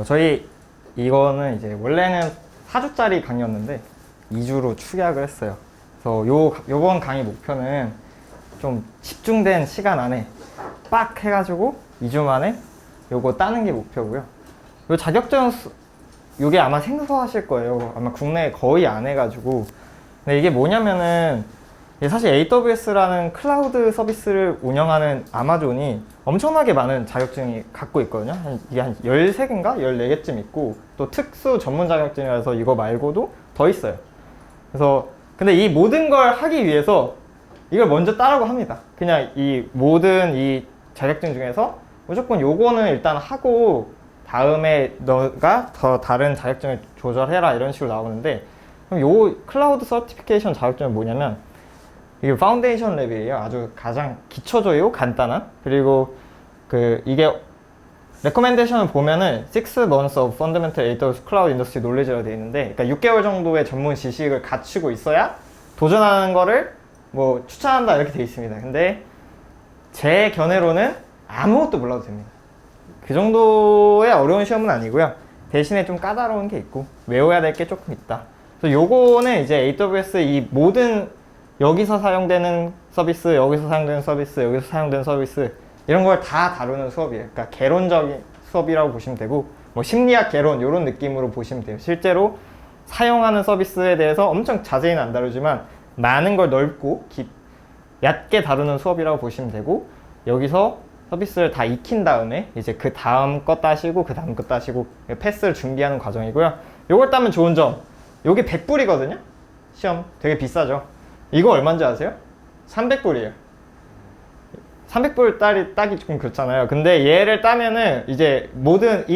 저희 이거는 이제 원래는 4주짜리 강의였는데 2주로 축약을 했어요. 그래서 요번 강의 목표는 좀 집중된 시간 안에 빡 해가지고 2주 만에 요거 따는 게 목표고요. 요 자격증 요게 아마 생소하실 거예요. 아마 국내에 거의 안 해가지고. 근데 이게 뭐냐면은 사실 AWS라는 클라우드 서비스를 운영하는 아마존이 엄청나게 많은 자격증이 갖고 있거든요. 이게 한 13개인가? 14개쯤 있고, 또 특수 전문 자격증이라서 이거 말고도 더 있어요. 그래서, 근데 이 모든 걸 하기 위해서 이걸 먼저 따라고 합니다. 그냥 이 모든 이 자격증 중에서 무조건 요거는 일단 하고, 다음에 너가 더 다른 자격증을 조절해라 이런 식으로 나오는데, 그럼 요 클라우드 서티피케이션 자격증은 뭐냐면, 이게 파운데이션 레벨이에요. 아주 가장 기초적이고 간단한. 그리고 이게 레코멘데이션을 보면은 6 months of fundamental AWS Cloud Industry Knowledge라고 되어 있는데, 그러니까 6개월 정도의 전문 지식을 갖추고 있어야 도전하는 거를 뭐 추천한다 이렇게 되어 있습니다. 근데 제 견해로는 아무것도 몰라도 됩니다. 그 정도의 어려운 시험은 아니고요. 대신에 좀 까다로운 게 있고 외워야 될 게 조금 있다. 그래서 요거는 이제 AWS 이 모든 여기서 사용되는 서비스, 여기서 사용되는 서비스, 여기서 사용되는 서비스 이런 걸 다 다루는 수업이에요. 그러니까 개론적인 수업이라고 보시면 되고, 뭐 심리학 개론 이런 느낌으로 보시면 돼요. 실제로 사용하는 서비스에 대해서 엄청 자세히는 안 다루지만 많은 걸 넓고 얕게 다루는 수업이라고 보시면 되고, 여기서 서비스를 다 익힌 다음에 이제 그 다음 거 따시고 그 다음 거 따시고 패스를 준비하는 과정이고요. 요걸 따면 좋은 점, 요게 100불이거든요. 시험 되게 비싸죠. 이거 얼마인지 아세요? 300불이에요. 300불 따기 좀 그렇잖아요. 근데 얘를 따면은 이제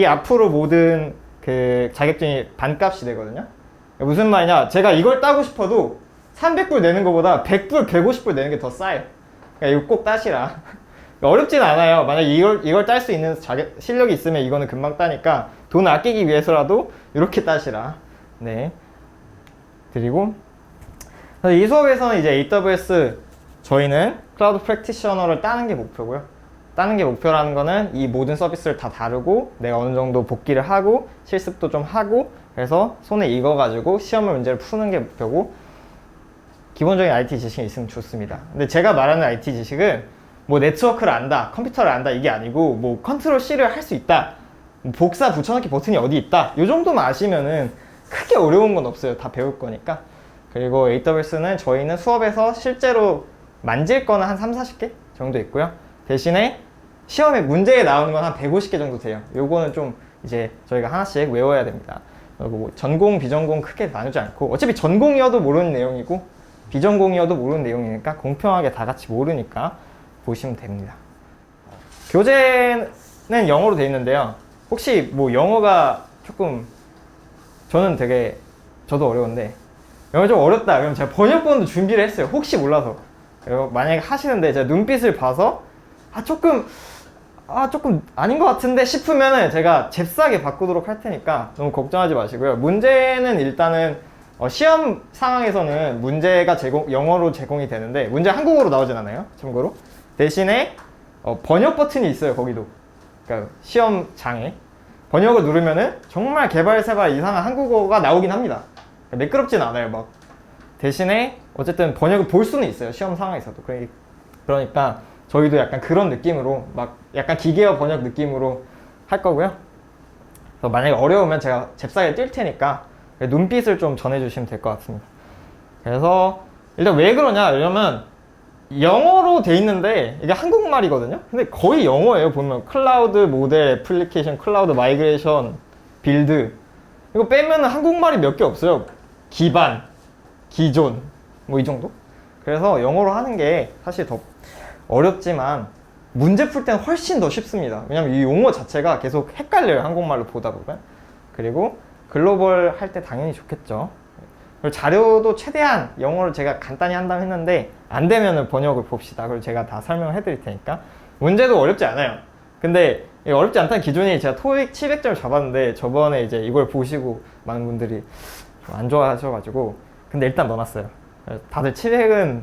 앞으로 모든 그 자격증이 반값이 되거든요. 무슨 말이냐? 제가 이걸 따고 싶어도 300불 내는 것보다 100불, 150불 내는 게 더 싸요. 그러니까 이거 꼭 따시라. 어렵진 않아요. 만약 이걸 딸 수 있는 실력이 있으면 이거는 금방 따니까 돈 아끼기 위해서라도 이렇게 따시라. 네. 그리고 이 수업에서는 이제 AWS 저희는 클라우드 프랙티셔너를 따는 게 목표고요. 따는 게 목표라는 거는 이 모든 서비스를 다 다루고 내가 어느 정도 복기를 하고 실습도 좀 하고 그래서 손에 익어가지고 시험을 문제를 푸는 게 목표고, 기본적인 IT 지식이 있으면 좋습니다. 근데 제가 말하는 IT 지식은 뭐 네트워크를 안다, 컴퓨터를 안다 이게 아니고 뭐 컨트롤 C를 할 수 있다, 복사 붙여넣기 버튼이 어디 있다 이 정도만 아시면은 크게 어려운 건 없어요. 다 배울 거니까. 그리고 AWS는 저희는 수업에서 실제로 만질 거는 한 30-40개 정도 있고요. 대신에 시험에 문제에 나오는 건 한 150개 정도 돼요. 요거는 좀 이제 저희가 하나씩 외워야 됩니다. 그리고 뭐 전공, 비전공 크게 나누지 않고, 어차피 전공이어도 모르는 내용이고 비전공이어도 모르는 내용이니까 공평하게 다 같이 모르니까 보시면 됩니다. 교재는 영어로 되어 있는데요. 혹시 뭐 영어가 조금 저도 어려운데 영어 좀 어렵다 그럼 제가 번역본도 준비를 했어요. 혹시 몰라서. 만약에 하시는데 제가 눈빛을 봐서 조금 아닌 것 같은데 싶으면은 제가 잽싸게 바꾸도록 할 테니까 너무 걱정하지 마시고요. 문제는 일단은 시험 상황에서는 문제가 영어로 제공이 되는데 문제 한국어로 나오진 않아요. 참고로. 대신에 번역 버튼이 있어요. 거기도. 그러니까 시험장에 번역을 누르면은 정말 개발세발 이상한 한국어가 나오긴 합니다. 매끄럽진 않아요. 막 대신에 어쨌든 번역을 볼 수는 있어요. 시험 상황에서도. 그러니까 저희도 약간 그런 느낌으로 막 약간 기계어 번역 느낌으로 할 거고요. 그래서 만약에 어려우면 제가 잽싸게 뛸 테니까 눈빛을 좀 전해주시면 될 것 같습니다. 그래서 일단 왜 그러냐 이러면 영어로 돼 있는데 이게 한국말이거든요. 근데 거의 영어예요. 보면 클라우드 모델 애플리케이션, 클라우드 마이그레이션, 빌드 이거 빼면은 한국말이 몇 개 없어요. 기반, 기존 뭐 이 정도? 그래서 영어로 하는 게 사실 더 어렵지만 문제 풀 때는 훨씬 더 쉽습니다. 왜냐면 이 용어 자체가 계속 헷갈려요. 한국말로 보다 보면. 그리고 글로벌 할 때 당연히 좋겠죠. 그리고 자료도 최대한 영어를 제가 간단히 한다고 했는데 안 되면은 번역을 봅시다. 그리고 제가 다 설명을 해드릴 테니까. 문제도 어렵지 않아요. 근데 어렵지 않다는 기준이 제가 토익 700점 잡았는데 저번에 이제 이걸 보시고 많은 분들이 안 좋아하셔가지고 근데 일단 넣어놨어요. 다들 700은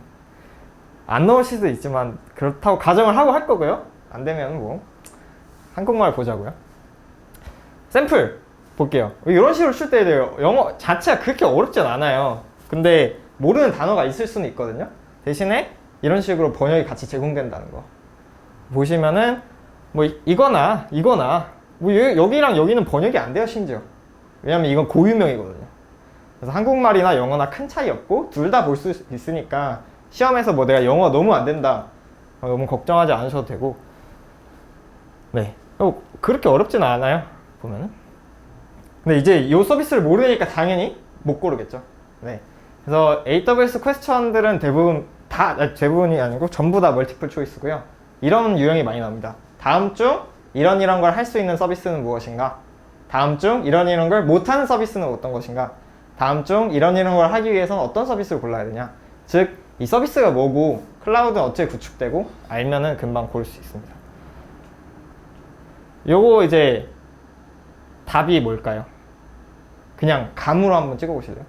안 넣을 수도 있지만 그렇다고 가정을 하고 할 거고요. 안 되면 뭐 한국말 보자고요. 샘플 볼게요. 이런 식으로 출 때 돼요. 영어 자체가 그렇게 어렵진 않아요. 근데 모르는 단어가 있을 수는 있거든요. 대신에 이런 식으로 번역이 같이 제공된다는 거. 보시면은 뭐 이거나 뭐 여기랑 여기는 번역이 안 돼요, 심지어. 왜냐면 이건 고유명이거든요. 그래서 한국말이나 영어나 큰 차이 없고 둘 다 볼 수 있으니까 시험에서 뭐 내가 영어 너무 안 된다 너무 걱정하지 않으셔도 되고. 네, 그렇게 어렵진 않아요, 보면은. 근데 이제 이 서비스를 모르니까 당연히 못 고르겠죠. 네, 그래서 AWS 퀘스천들은 대부분이 아니고 전부 다 멀티플 초이스고요. 이런 유형이 많이 나옵니다. 다음 중 이런 걸 할 수 있는 서비스는 무엇인가? 다음 중 이런 걸 못하는 서비스는 어떤 것인가? 다음 중 이런 걸 하기 위해서는 어떤 서비스를 골라야 되냐? 즉, 이 서비스가 뭐고 클라우드는 어떻게 구축되고 알면은 금방 고를 수 있습니다. 요거 이제 답이 뭘까요? 그냥 감으로 한번 찍어보실래요?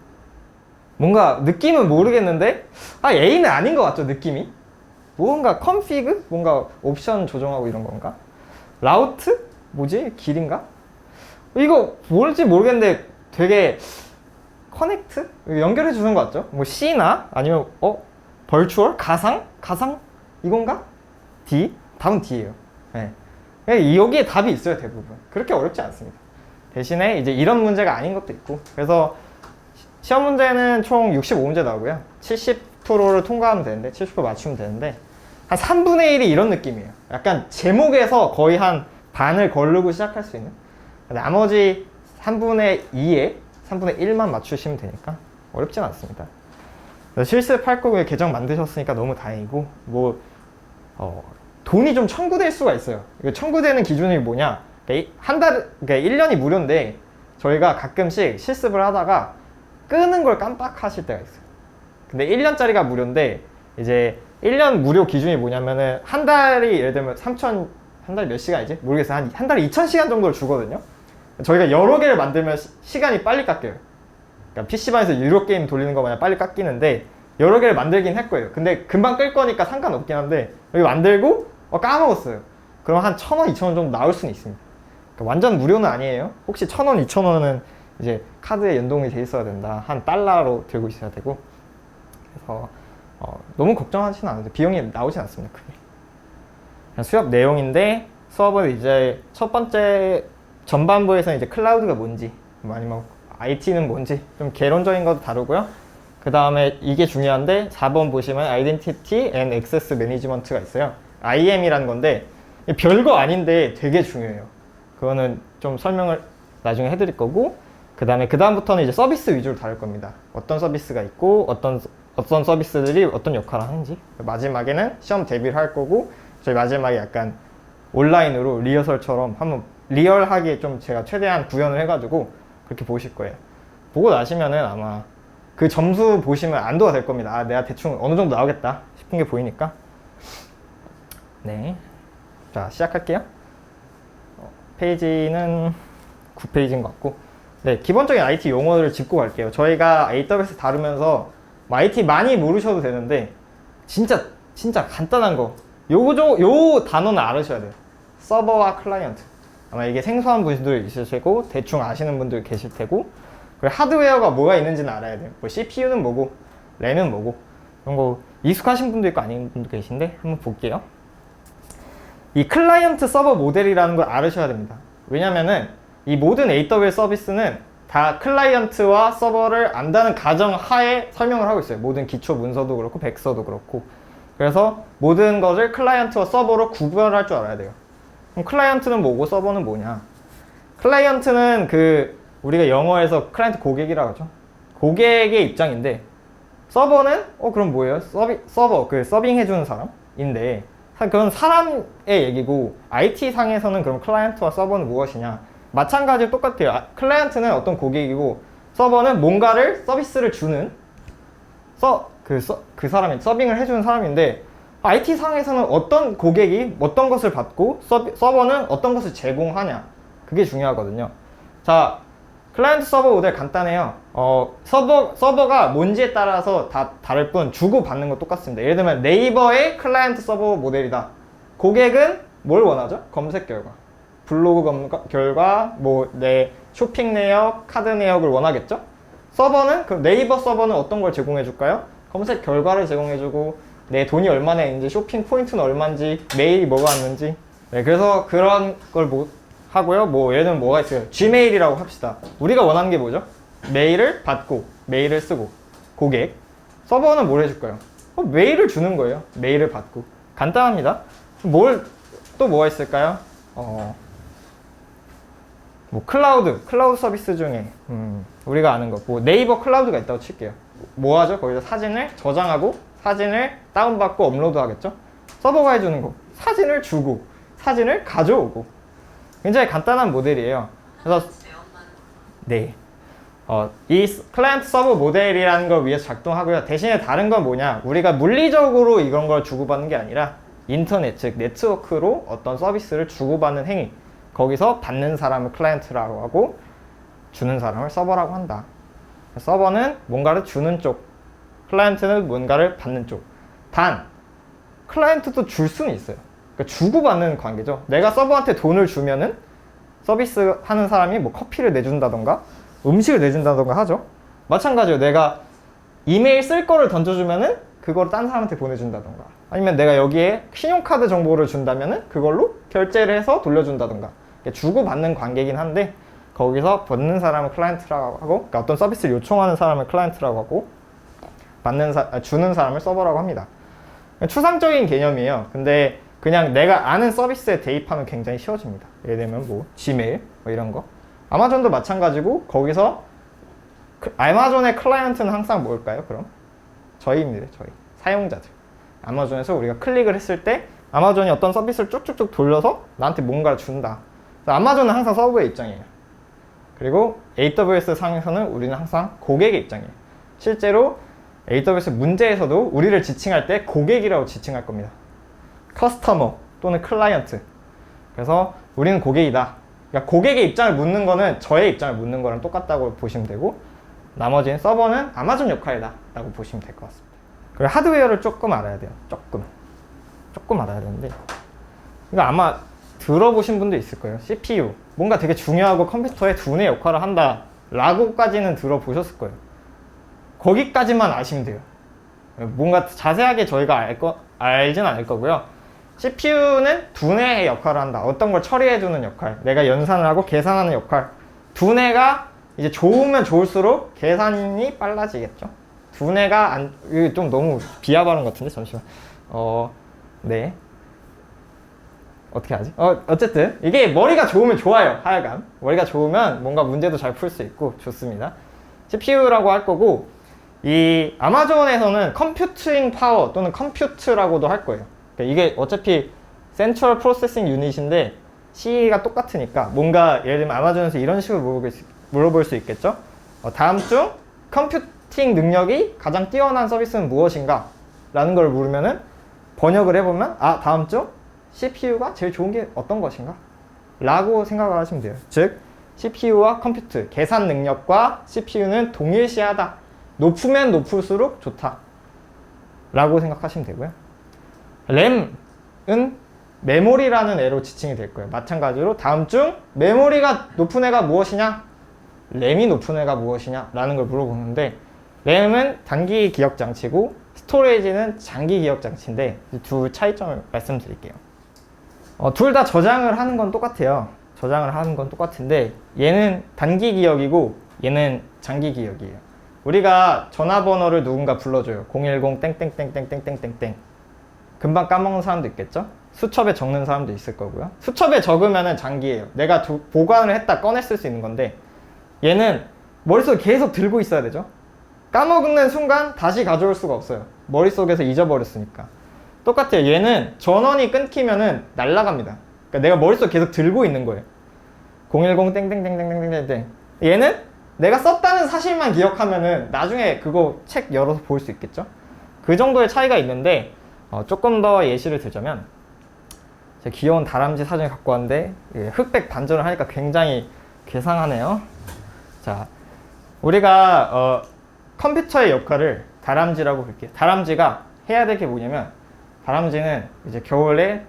뭔가 느낌은 모르겠는데 A는 아닌 것 같죠, 느낌이? 뭔가 컨피그? 뭔가 옵션 조정하고 이런 건가? 라우트? 뭐지? 길인가? 이거 뭘지 모르겠는데 되게 커넥트? 연결해 주는 것 같죠? 뭐 C나 아니면 벌추얼? 가상? 이건가? D? 답은 D예요. 네. 여기에 답이 있어요, 대부분. 그렇게 어렵지 않습니다. 대신에 이제 이런 문제가 아닌 것도 있고. 그래서 시험 문제는 총 65문제 나오고요. 70%를 통과하면 되는데, 70% 맞추면 되는데, 한 3분의 1이 이런 느낌이에요. 약간 제목에서 거의 한 반을 거르고 시작할 수 있는. 나머지 3분의 1만 맞추시면 되니까 어렵진 않습니다. 실습할 거고에 계정 만드셨으니까 너무 다행이고, 돈이 좀 청구될 수가 있어요. 청구되는 기준이 뭐냐? 그러니까 1년이 무료인데 저희가 가끔씩 실습을 하다가 끄는 걸 깜빡하실 때가 있어요. 근데 1년짜리가 무료인데 이제 1년 무료 기준이 뭐냐면은 한 달이 예를 들면 한 달 몇 시간이지? 모르겠어요. 한 달에 2,000시간 정도를 주거든요. 저희가 여러 개를 만들면 시간이 빨리 깎여요. 그러니까 PC방에서 유료 게임 돌리는 거 마냥 빨리 깎이는데 여러 개를 만들긴 할 거예요. 근데 금방 끌 거니까 상관없긴 한데 여기 만들고 까먹었어요. 그럼 한 1,000원, 2,000원 정도 나올 수는 있습니다. 그러니까 완전 무료는 아니에요. 혹시 1,000원, 2,000원은 이제 카드에 연동이 돼 있어야 된다. 한 달러로 들고 있어야 되고. 그래서 너무 걱정하지는 않아요. 비용이 나오진 않습니다, 크게. 그냥 수업 내용인데 수업은 이제 첫 번째 전반부에서는 이제 클라우드가 뭔지 아니면 IT는 뭔지 좀 개론적인 것도 다루고요. 그 다음에 이게 중요한데 4번 보시면 Identity and Access Management가 있어요. IAM이라는 건데 별거 아닌데 되게 중요해요. 그거는 좀 설명을 나중에 해드릴 거고, 그 다음부터는 이제 서비스 위주로 다룰 겁니다. 어떤 서비스가 있고 어떤 서비스들이 어떤 역할을 하는지. 마지막에는 시험 대비를 할 거고, 저희 마지막에 약간 온라인으로 리허설처럼 한번 리얼하게 좀 제가 최대한 구현을 해가지고 그렇게 보실 거예요. 보고 나시면은 아마 그 점수 보시면 안도가 될 겁니다. 내가 대충 어느 정도 나오겠다 싶은 게 보이니까. 네, 자 시작할게요. 페이지는 9페이지인 것 같고, 네, 기본적인 IT 용어를 짚고 갈게요. 저희가 AWS 다루면서 IT 많이 모르셔도 되는데 진짜 간단한 거 요 단어는 알으셔야 돼요. 서버와 클라이언트. 아마 이게 생소한 분들 있으실 테고 대충 아시는 분들 계실 테고, 그리고 하드웨어가 뭐가 있는지는 알아야 돼요. 뭐 CPU는 뭐고 램은 뭐고 이런 거 익숙하신 분도 있고 아닌 분도 계신데 한번 볼게요. 이 클라이언트 서버 모델이라는 걸 알으셔야 됩니다. 왜냐면은 이 모든 AWS 서비스는 다 클라이언트와 서버를 안다는 가정 하에 설명을 하고 있어요. 모든 기초 문서도 그렇고 백서도 그렇고. 그래서 모든 것을 클라이언트와 서버로 구별할 줄 알아야 돼요. 그럼 클라이언트는 뭐고 서버는 뭐냐? 클라이언트는 우리가 영어에서 클라이언트 고객이라고 하죠. 고객의 입장인데, 서버는 그럼 뭐예요? 서버 서빙 해주는 사람인데, 그건 사람의 얘기고, IT 상에서는 그럼 클라이언트와 서버는 무엇이냐? 마찬가지로 똑같아요. 클라이언트는 어떤 고객이고 서버는 뭔가를 서비스를 주는 그 사람이 서빙을 해주는 사람인데, IT 상에서는 어떤 고객이 어떤 것을 받고 서버는 어떤 것을 제공하냐, 그게 중요하거든요. 자, 클라이언트 서버 모델 간단해요. 서버가 뭔지에 따라서 다 다를 뿐 주고 받는 거 똑같습니다. 예를 들면 네이버의 클라이언트 서버 모델이다. 고객은 뭘 원하죠? 검색 결과. 블로그 결과, 뭐 내 쇼핑 내역, 카드 내역을 원하겠죠? 서버는, 그럼 네이버 서버는 어떤 걸 제공해 줄까요? 검색 결과를 제공해 주고, 내 돈이 얼마나 있는지, 쇼핑 포인트는 얼마인지, 메일이 뭐가 왔는지. 네, 그래서 그런 걸 뭐 하고요. 뭐 예를 들면 뭐가 있어요? Gmail이라고 합시다. 우리가 원하는 게 뭐죠? 메일을 받고, 메일을 쓰고, 고객. 서버는 뭘 해줄까요? 메일을 주는 거예요. 메일을 받고. 간단합니다. 또 뭐가 있을까요? 뭐 클라우드 서비스 중에 우리가 아는 거, 뭐 네이버 클라우드가 있다고 칠게요. 뭐 하죠? 거기서 사진을 저장하고 사진을 다운받고 업로드 하겠죠? 서버가 해주는 거, 사진을 주고 사진을 가져오고. 굉장히 간단한 모델이에요. 그래서 네, 이 클라이언트 서버 모델이라는 걸 위해서 작동하고요. 대신에 다른 건 뭐냐, 우리가 물리적으로 이런 걸 주고받는 게 아니라 인터넷, 즉 네트워크로 어떤 서비스를 주고받는 행위, 거기서 받는 사람을 클라이언트라고 하고 주는 사람을 서버라고 한다. 서버는 뭔가를 주는 쪽, 클라이언트는 뭔가를 받는 쪽. 단, 클라이언트도 줄 수는 있어요. 그러니까 주고받는 관계죠. 내가 서버한테 돈을 주면은 서비스 하는 사람이 뭐 커피를 내준다던가 음식을 내준다던가 하죠. 마찬가지로 내가 이메일 쓸 거를 던져주면은 그걸 딴 사람한테 보내준다던가, 아니면 내가 여기에 신용카드 정보를 준다면은 그걸로 결제를 해서 돌려준다던가. 주고받는 관계이긴 한데, 거기서 받는 사람을 클라이언트라고 하고, 그러니까 어떤 서비스를 요청하는 사람을 클라이언트라고 하고, 주는 사람을 서버라고 합니다. 추상적인 개념이에요. 근데 그냥 내가 아는 서비스에 대입하면 굉장히 쉬워집니다. 예를 들면 뭐 지메일 뭐 이런 거. 아마존도 마찬가지고, 거기서 아마존의 클라이언트는 항상 뭘까요? 그럼 저희입니다. 저희 사용자들. 아마존에서 우리가 클릭을 했을 때 아마존이 어떤 서비스를 쭉쭉쭉 돌려서 나한테 뭔가를 준다. 아마존은 항상 서버의 입장이에요. 그리고 AWS 상에서는 우리는 항상 고객의 입장이에요. 실제로 AWS 문제에서도 우리를 지칭할 때 고객이라고 지칭할 겁니다. 커스터머 또는 클라이언트. 그래서 우리는 고객이다. 그러니까 고객의 입장을 묻는 거는 저의 입장을 묻는 거랑 똑같다고 보시면 되고, 나머지는 서버는 아마존 역할이다 라고 보시면 될 것 같습니다. 그리고 하드웨어를 조금 알아야 돼요. 조금 알아야 되는데, 이거 아마 들어보신 분도 있을 거예요. CPU. 뭔가 되게 중요하고 컴퓨터에 두뇌 역할을 한다 라고까지는 들어보셨을 거예요. 거기까지만 아시면 돼요. 뭔가 자세하게 저희가 알진 않을 거고요. CPU는 두뇌의 역할을 한다. 어떤 걸 처리해주는 역할, 내가 연산을 하고 계산하는 역할. 두뇌가 이제 좋으면 좋을수록 계산이 빨라지겠죠. 두뇌가 이거 좀 너무 비하 발언 같은데, 잠시만. 네. 어떻게 하지? 어쨌든 이게 머리가 좋으면 좋아요. 하여간 머리가 좋으면 뭔가 문제도 잘 풀 수 있고 좋습니다. CPU라고 할 거고, 이 아마존에서는 컴퓨팅 파워 또는 컴퓨트라고도 할 거예요. 그러니까 이게 어차피 센트럴 프로세싱 유닛인데 C가 똑같으니까, 뭔가 예를 들면 아마존에서 이런 식으로 물어볼 수 있겠죠. 다음 중 컴퓨팅 능력이 가장 뛰어난 서비스는 무엇인가? 라는 걸 물으면은 번역을 해보면, 다음 중 CPU가 제일 좋은 게 어떤 것인가? 라고 생각을 하시면 돼요. 즉 CPU와 컴퓨트, 계산 능력과 CPU는 동일시하다. 높으면 높을수록 좋다 라고 생각하시면 되고요. 램은 메모리라는 애로 지칭이 될 거예요. 마찬가지로 다음 중 메모리가 높은 애가 무엇이냐, 램이 높은 애가 무엇이냐 라는 걸 물어보는데, 램은 단기 기억 장치고 스토리지는 장기 기억 장치인데, 두 차이점을 말씀드릴게요. 둘 다 저장을 하는 건 똑같아요. 저장을 하는 건 똑같은데, 얘는 단기 기억이고 얘는 장기 기억이에요. 우리가 전화번호를 누군가 불러줘요. 010 땡땡땡땡땡땡땡. 금방 까먹는 사람도 있겠죠? 수첩에 적는 사람도 있을 거고요. 수첩에 적으면은 장기예요. 내가 보관을 했다 꺼냈을 수 있는 건데, 얘는 머릿속에 계속 들고 있어야 되죠. 까먹는 순간 다시 가져올 수가 없어요. 머릿속에서 잊어버렸으니까. 똑같아요. 얘는 전원이 끊기면은 날아갑니다. 그러니까 내가 머릿속에 계속 들고 있는 거예요. 010 땡땡땡땡땡땡땡. 얘는 내가 썼다는 사실만 기억하면은 나중에 그거 책 열어서 볼 수 있겠죠? 그 정도의 차이가 있는데, 조금 더 예시를 들자면, 제가 귀여운 다람쥐 사진을 갖고 왔는데 흑백 반전을 하니까 굉장히 괴상하네요. 자, 우리가 컴퓨터의 역할을 다람쥐라고 볼게요. 다람쥐가 해야 될 게 뭐냐면, 다람쥐는 이제 겨울에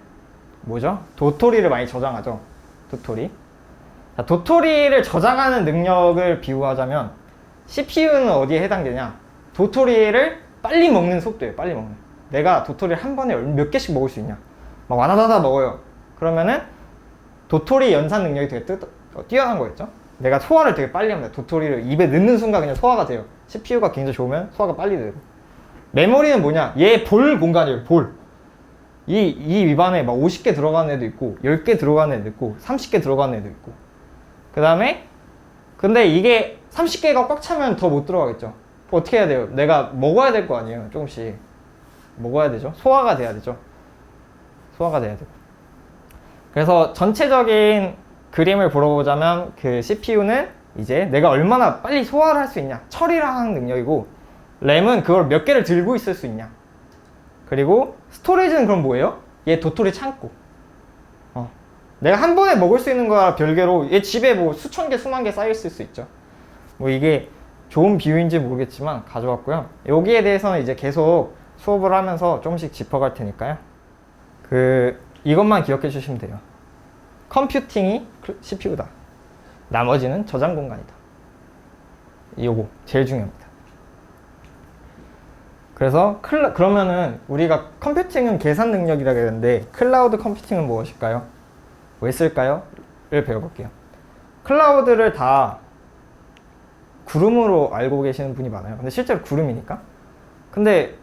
뭐죠? 도토리를 많이 저장하죠. 도토리. 자, 도토리를 저장하는 능력을 비유하자면 CPU는 어디에 해당되냐? 도토리를 빨리 먹는 속도예요. 빨리 먹는. 내가 도토리를 한 번에 몇 개씩 먹을 수 있냐? 막 와다다다 먹어요. 그러면은 도토리 연산 능력이 되게 뛰어난 거겠죠? 내가 소화를 되게 빨리 합니다. 도토리를 입에 넣는 순간 그냥 소화가 돼요. CPU가 굉장히 좋으면 소화가 빨리 되고. 메모리는 뭐냐? 얘 볼 공간이에요. 볼. 이 위반에 막 50개 들어가는 애도 있고 10개 들어가는 애도 있고 30개 들어가는 애도 있고. 그 다음에 근데 이게 30개가 꽉 차면 더 못 들어가겠죠. 어떻게 해야 돼요? 내가 먹어야 될 거 아니에요. 조금씩 먹어야 되죠. 소화가 돼야 되죠. 소화가 돼야 되고. 그래서 전체적인 그림을 보러 보자면 그 CPU는 이제 내가 얼마나 빨리 소화를 할 수 있냐, 처리를 하는 능력이고, 램은 그걸 몇 개를 들고 있을 수 있냐. 그리고 스토리지는 그럼 뭐예요? 얘 도토리 창고. 내가 한 번에 먹을 수 있는 거와 별개로 얘 집에 뭐 수천 개, 수만 개 쌓여 있을 수 있죠. 뭐 이게 좋은 비유인지 모르겠지만 가져왔고요. 여기에 대해서는 이제 계속 수업을 하면서 조금씩 짚어갈 테니까요. 이것만 기억해 주시면 돼요. 컴퓨팅이 CPU다. 나머지는 저장 공간이다. 요거 제일 중요합니다. 그래서 그러면은 우리가 컴퓨팅은 계산 능력이라고 했는데 클라우드 컴퓨팅은 무엇일까요? 왜 쓸까요? 를 배워볼게요. 클라우드를 다 구름으로 알고 계시는 분이 많아요. 근데 실제로 구름이니까. 근데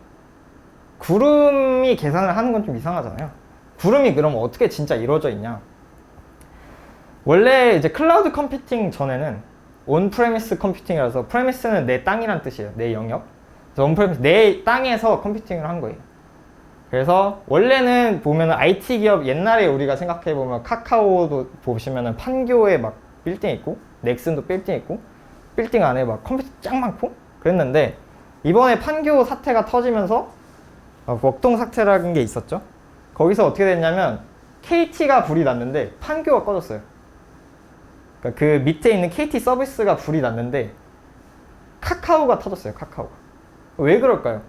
구름이 계산을 하는 건 좀 이상하잖아요. 구름이 그럼 어떻게 진짜 이루어져 있냐? 원래 이제 클라우드 컴퓨팅 전에는 온프레미스 컴퓨팅이라서, 프레미스는 내 땅이란 뜻이에요. 내 영역. 그래서 온프레미스, 내 땅에서 컴퓨팅을 한 거예요. 그래서 원래는 보면은 IT 기업, 옛날에 우리가 생각해보면 카카오도 보시면은 판교에 막 빌딩 있고, 넥슨도 빌딩 있고, 빌딩 안에 막 컴퓨터 짱 많고 그랬는데, 이번에 판교 사태가 터지면서 먹동 사태라는 게 있었죠. 거기서 어떻게 됐냐면 KT가 불이 났는데 판교가 꺼졌어요. 그러니까 그 밑에 있는 KT 서비스가 불이 났는데 카카오가 터졌어요. 카카오가. 왜 그럴까요?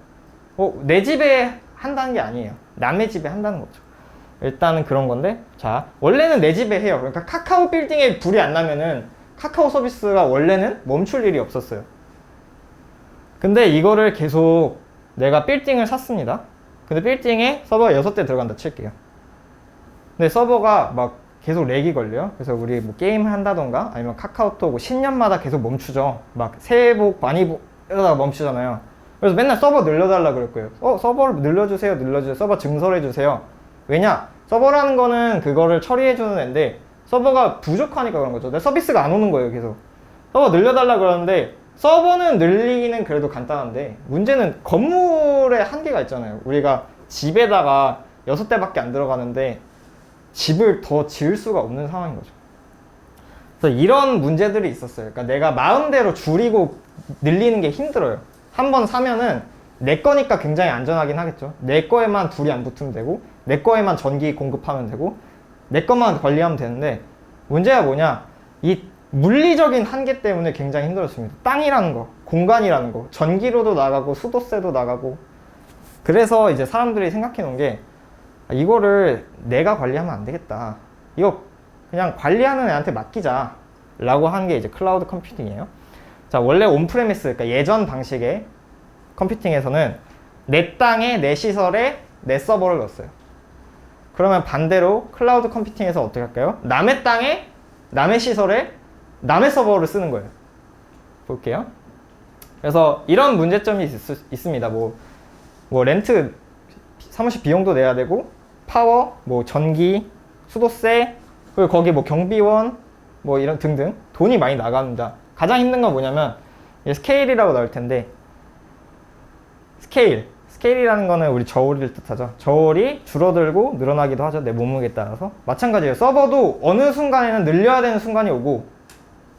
내 집에 한다는 게 아니에요. 남의 집에 한다는 거죠. 일단은 그런 건데, 자, 원래는 내 집에 해요. 그러니까 카카오 빌딩에 불이 안 나면은 카카오 서비스가 원래는 멈출 일이 없었어요. 근데 이거를 계속 내가 빌딩을 샀습니다. 근데 빌딩에 서버가 6대 들어간다 칠게요. 근데 서버가 막 계속 렉이 걸려요. 그래서 우리 뭐 게임을 한다던가 아니면 카카오톡 뭐 신년마다 계속 멈추죠. 막 새해 복 많이 이러다가 멈추잖아요. 그래서 맨날 서버 늘려달라 그럴 거예요. 서버를 늘려주세요. 서버 증설해주세요. 왜냐? 서버라는 거는 그거를 처리해주는 애인데 서버가 부족하니까 그런 거죠. 내 서비스가 안 오는 거예요. 계속 서버 늘려달라 그러는데, 서버는 늘리기는 그래도 간단한데 문제는 건물에 한계가 있잖아요. 우리가 집에다가 6대밖에 안 들어가는데 집을 더 지을 수가 없는 상황인 거죠. 그래서 이런 문제들이 있었어요. 그러니까 내가 마음대로 줄이고 늘리는 게 힘들어요. 한번 사면은 내 거니까 굉장히 안전하긴 하겠죠. 내 거에만 불이 안 붙으면 되고, 내 거에만 전기 공급하면 되고, 내 것만 관리하면 되는데, 문제가 뭐냐? 이 물리적인 한계 때문에 굉장히 힘들었습니다. 땅이라는 거, 공간이라는 거, 전기료도 나가고 수도세도 나가고. 그래서 이제 사람들이 생각해 놓은 게, 이거를 내가 관리하면 안 되겠다. 이거 그냥 관리하는 애한테 맡기자 라고 한 게 이제 클라우드 컴퓨팅이에요. 자, 원래 온프레미스, 그러니까 예전 방식의 컴퓨팅에서는 내 땅에, 내 시설에 내 서버를 넣었어요. 그러면 반대로 클라우드 컴퓨팅에서 어떻게 할까요? 남의 땅에, 남의 시설에 남의 서버를 쓰는 거예요. 볼게요. 그래서 이런 문제점이 있습니다. 뭐 렌트, 사무실 비용도 내야 되고, 파워, 뭐 전기, 수도세, 그리고 거기 뭐 경비원, 뭐 이런 등등 돈이 많이 나갑니다. 가장 힘든 건 뭐냐면 스케일이라고 나올 텐데, 스케일이라는 거는 우리 저울을 뜻하죠. 저울이 줄어들고 늘어나기도 하죠. 내 몸무게에 따라서. 마찬가지예요. 서버도 어느 순간에는 늘려야 되는 순간이 오고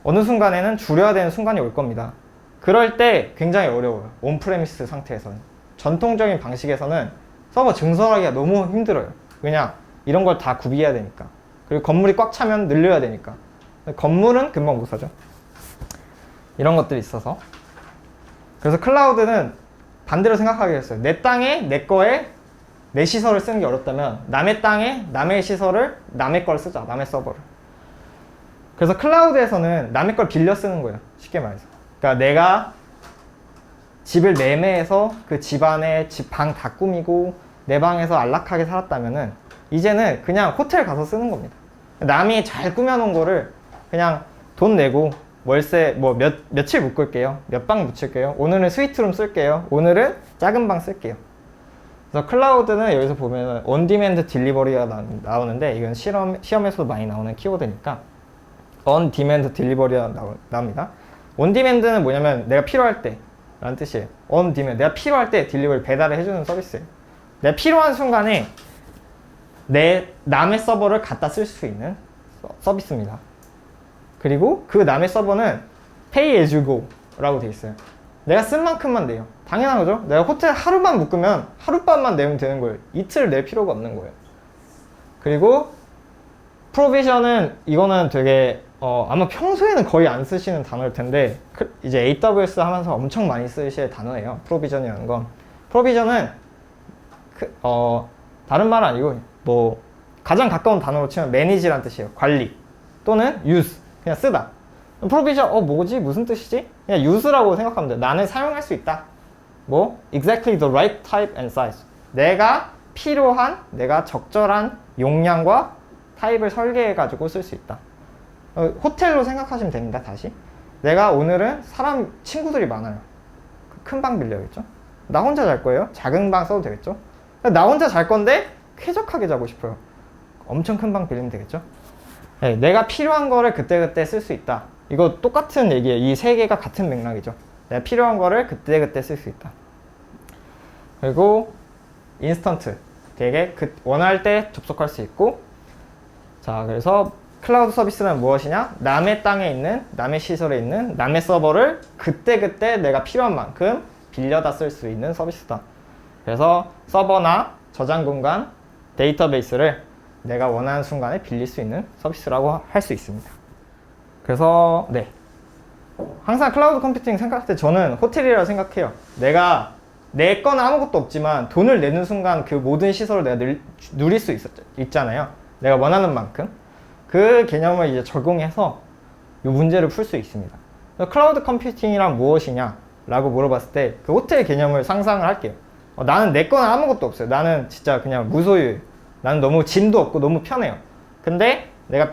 어느 순간에는 줄여야 되는 순간이 올 겁니다. 그럴 때 굉장히 어려워요. 온프레미스 상태에서는. 전통적인 방식에서는 서버 증설하기가 너무 힘들어요. 왜냐? 이런 걸 다 구비해야 되니까. 그리고 건물이 꽉 차면 늘려야 되니까. 건물은 금방 못 사죠. 이런 것들이 있어서. 그래서 클라우드는 반대로 생각하게 됐어요. 내 땅에, 내 거에 내 시설을 쓰는 게 어렵다면 남의 땅에 남의 시설을, 남의 걸 쓰자. 남의 서버를. 그래서 클라우드에서는 남의 걸 빌려 쓰는 거예요. 쉽게 말해서. 그러니까 내가 집을 매매해서 그 집 안에 집 방 다 꾸미고 내 방에서 안락하게 살았다면은 이제는 그냥 호텔 가서 쓰는 겁니다. 남이 잘 꾸며놓은 거를 그냥 돈 내고 월세 뭐 며칠 묶을게요. 몇 방 묻힐게요. 오늘은 스위트룸 쓸게요. 오늘은 작은 방 쓸게요. 그래서 클라우드는 여기서 보면 온디맨드 딜리버리가 나오는데 이건 시험에서도 많이 나오는 키워드니까 온디맨드 딜리버리가 나옵니다. 온디맨드는 뭐냐면 내가 필요할 때 라는 뜻이에요. 온디맨드, 내가 필요할 때 딜리버리 배달을 해주는 서비스예요. 내가 필요한 순간에 남의 서버를 갖다 쓸 수 있는 서비스입니다. 그리고 그 남의 서버는 pay as you go 라고 되어 있어요. 내가 쓴 만큼만 내요. 당연한 거죠. 내가 호텔 하루만 묶으면 하룻밤만 내면 되는 거예요. 이틀 낼 필요가 없는 거예요. 그리고 프로비전은 이거는 되게 아마 평소에는 거의 안 쓰시는 단어일 텐데 이제 AWS 하면서 엄청 많이 쓰실 단어예요. 프로비전이라는 건. 프로비전은 다른 말은 아니고 뭐 가장 가까운 단어로 치면 manage란 뜻이에요. 관리 또는 use 그냥 쓰다. 프로비전 뭐지? 무슨 뜻이지? 그냥 use라고 생각하면 돼요. 나는 사용할 수 있다. 뭐 exactly the right type and size. 내가 필요한 내가 적절한 용량과 타입을 설계해가지고 쓸 수 있다. 호텔로 생각하시면 됩니다. 다시 내가 오늘은 친구들이 많아요. 큰 방 빌려야겠죠. 나 혼자 잘 거예요. 작은 방 써도 되겠죠. 나 혼자 잘 건데 쾌적하게 자고 싶어요. 엄청 큰 방 빌리면 되겠죠. 네, 내가 필요한 거를 그때그때 쓸 수 있다. 이거 똑같은 얘기예요. 이 세 개가 같은 맥락이죠. 내가 필요한 거를 그때그때 쓸 수 있다. 그리고 인스턴트, 되게 원할 때 접속할 수 있고. 자, 그래서 클라우드 서비스는 무엇이냐? 남의 땅에 있는, 남의 시설에 있는 남의 서버를 그때그때 내가 필요한 만큼 빌려다 쓸 수 있는 서비스다. 그래서 서버나 저장 공간, 데이터베이스를 내가 원하는 순간에 빌릴 수 있는 서비스라고 할 수 있습니다. 그래서 네, 항상 클라우드 컴퓨팅 생각할 때 저는 호텔이라고 생각해요. 내가 내 건 아무것도 없지만 돈을 내는 순간 그 모든 시설을 내가 누릴 수 있잖아요. 내가 원하는 만큼. 그 개념을 이제 적용해서 이 문제를 풀 수 있습니다. 클라우드 컴퓨팅이란 무엇이냐 라고 물어봤을 때 그 호텔 개념을 상상을 할게요. 나는 내 건 아무것도 없어요. 나는 진짜 그냥 무소유예요. 나는 너무 짐도 없고 너무 편해요. 근데 내가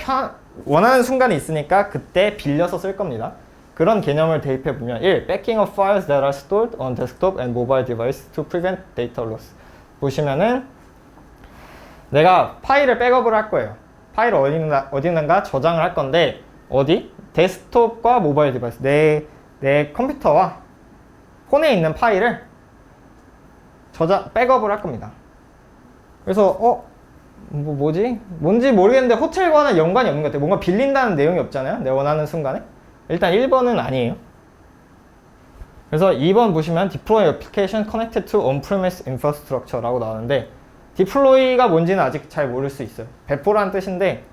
원하는 순간이 있으니까 그때 빌려서 쓸 겁니다. 그런 개념을 대입해 보면 1. Backing of files that are stored on desktop and mobile device to prevent data loss. 보시면은 내가 파일을 백업을 할 거예요. 파일을 어디는가 저장을 할 건데 어디? 데스크톱과 모바일 디바이스, 내 컴퓨터와 폰에 있는 파일을 백업을 할 겁니다. 그래서 뭐지? 뭔지 모르겠는데 호텔과는 연관이 없는 것 같아요. 뭔가 빌린다는 내용이 없잖아요. 내가 원하는 순간에. 일단 1번은 아니에요. 그래서 2번 보시면 Deploy Application Connected to On-Premise Infrastructure 라고 나오는데 디플로이가 뭔지는 아직 잘 모를 수 있어요. 배포라는 뜻인데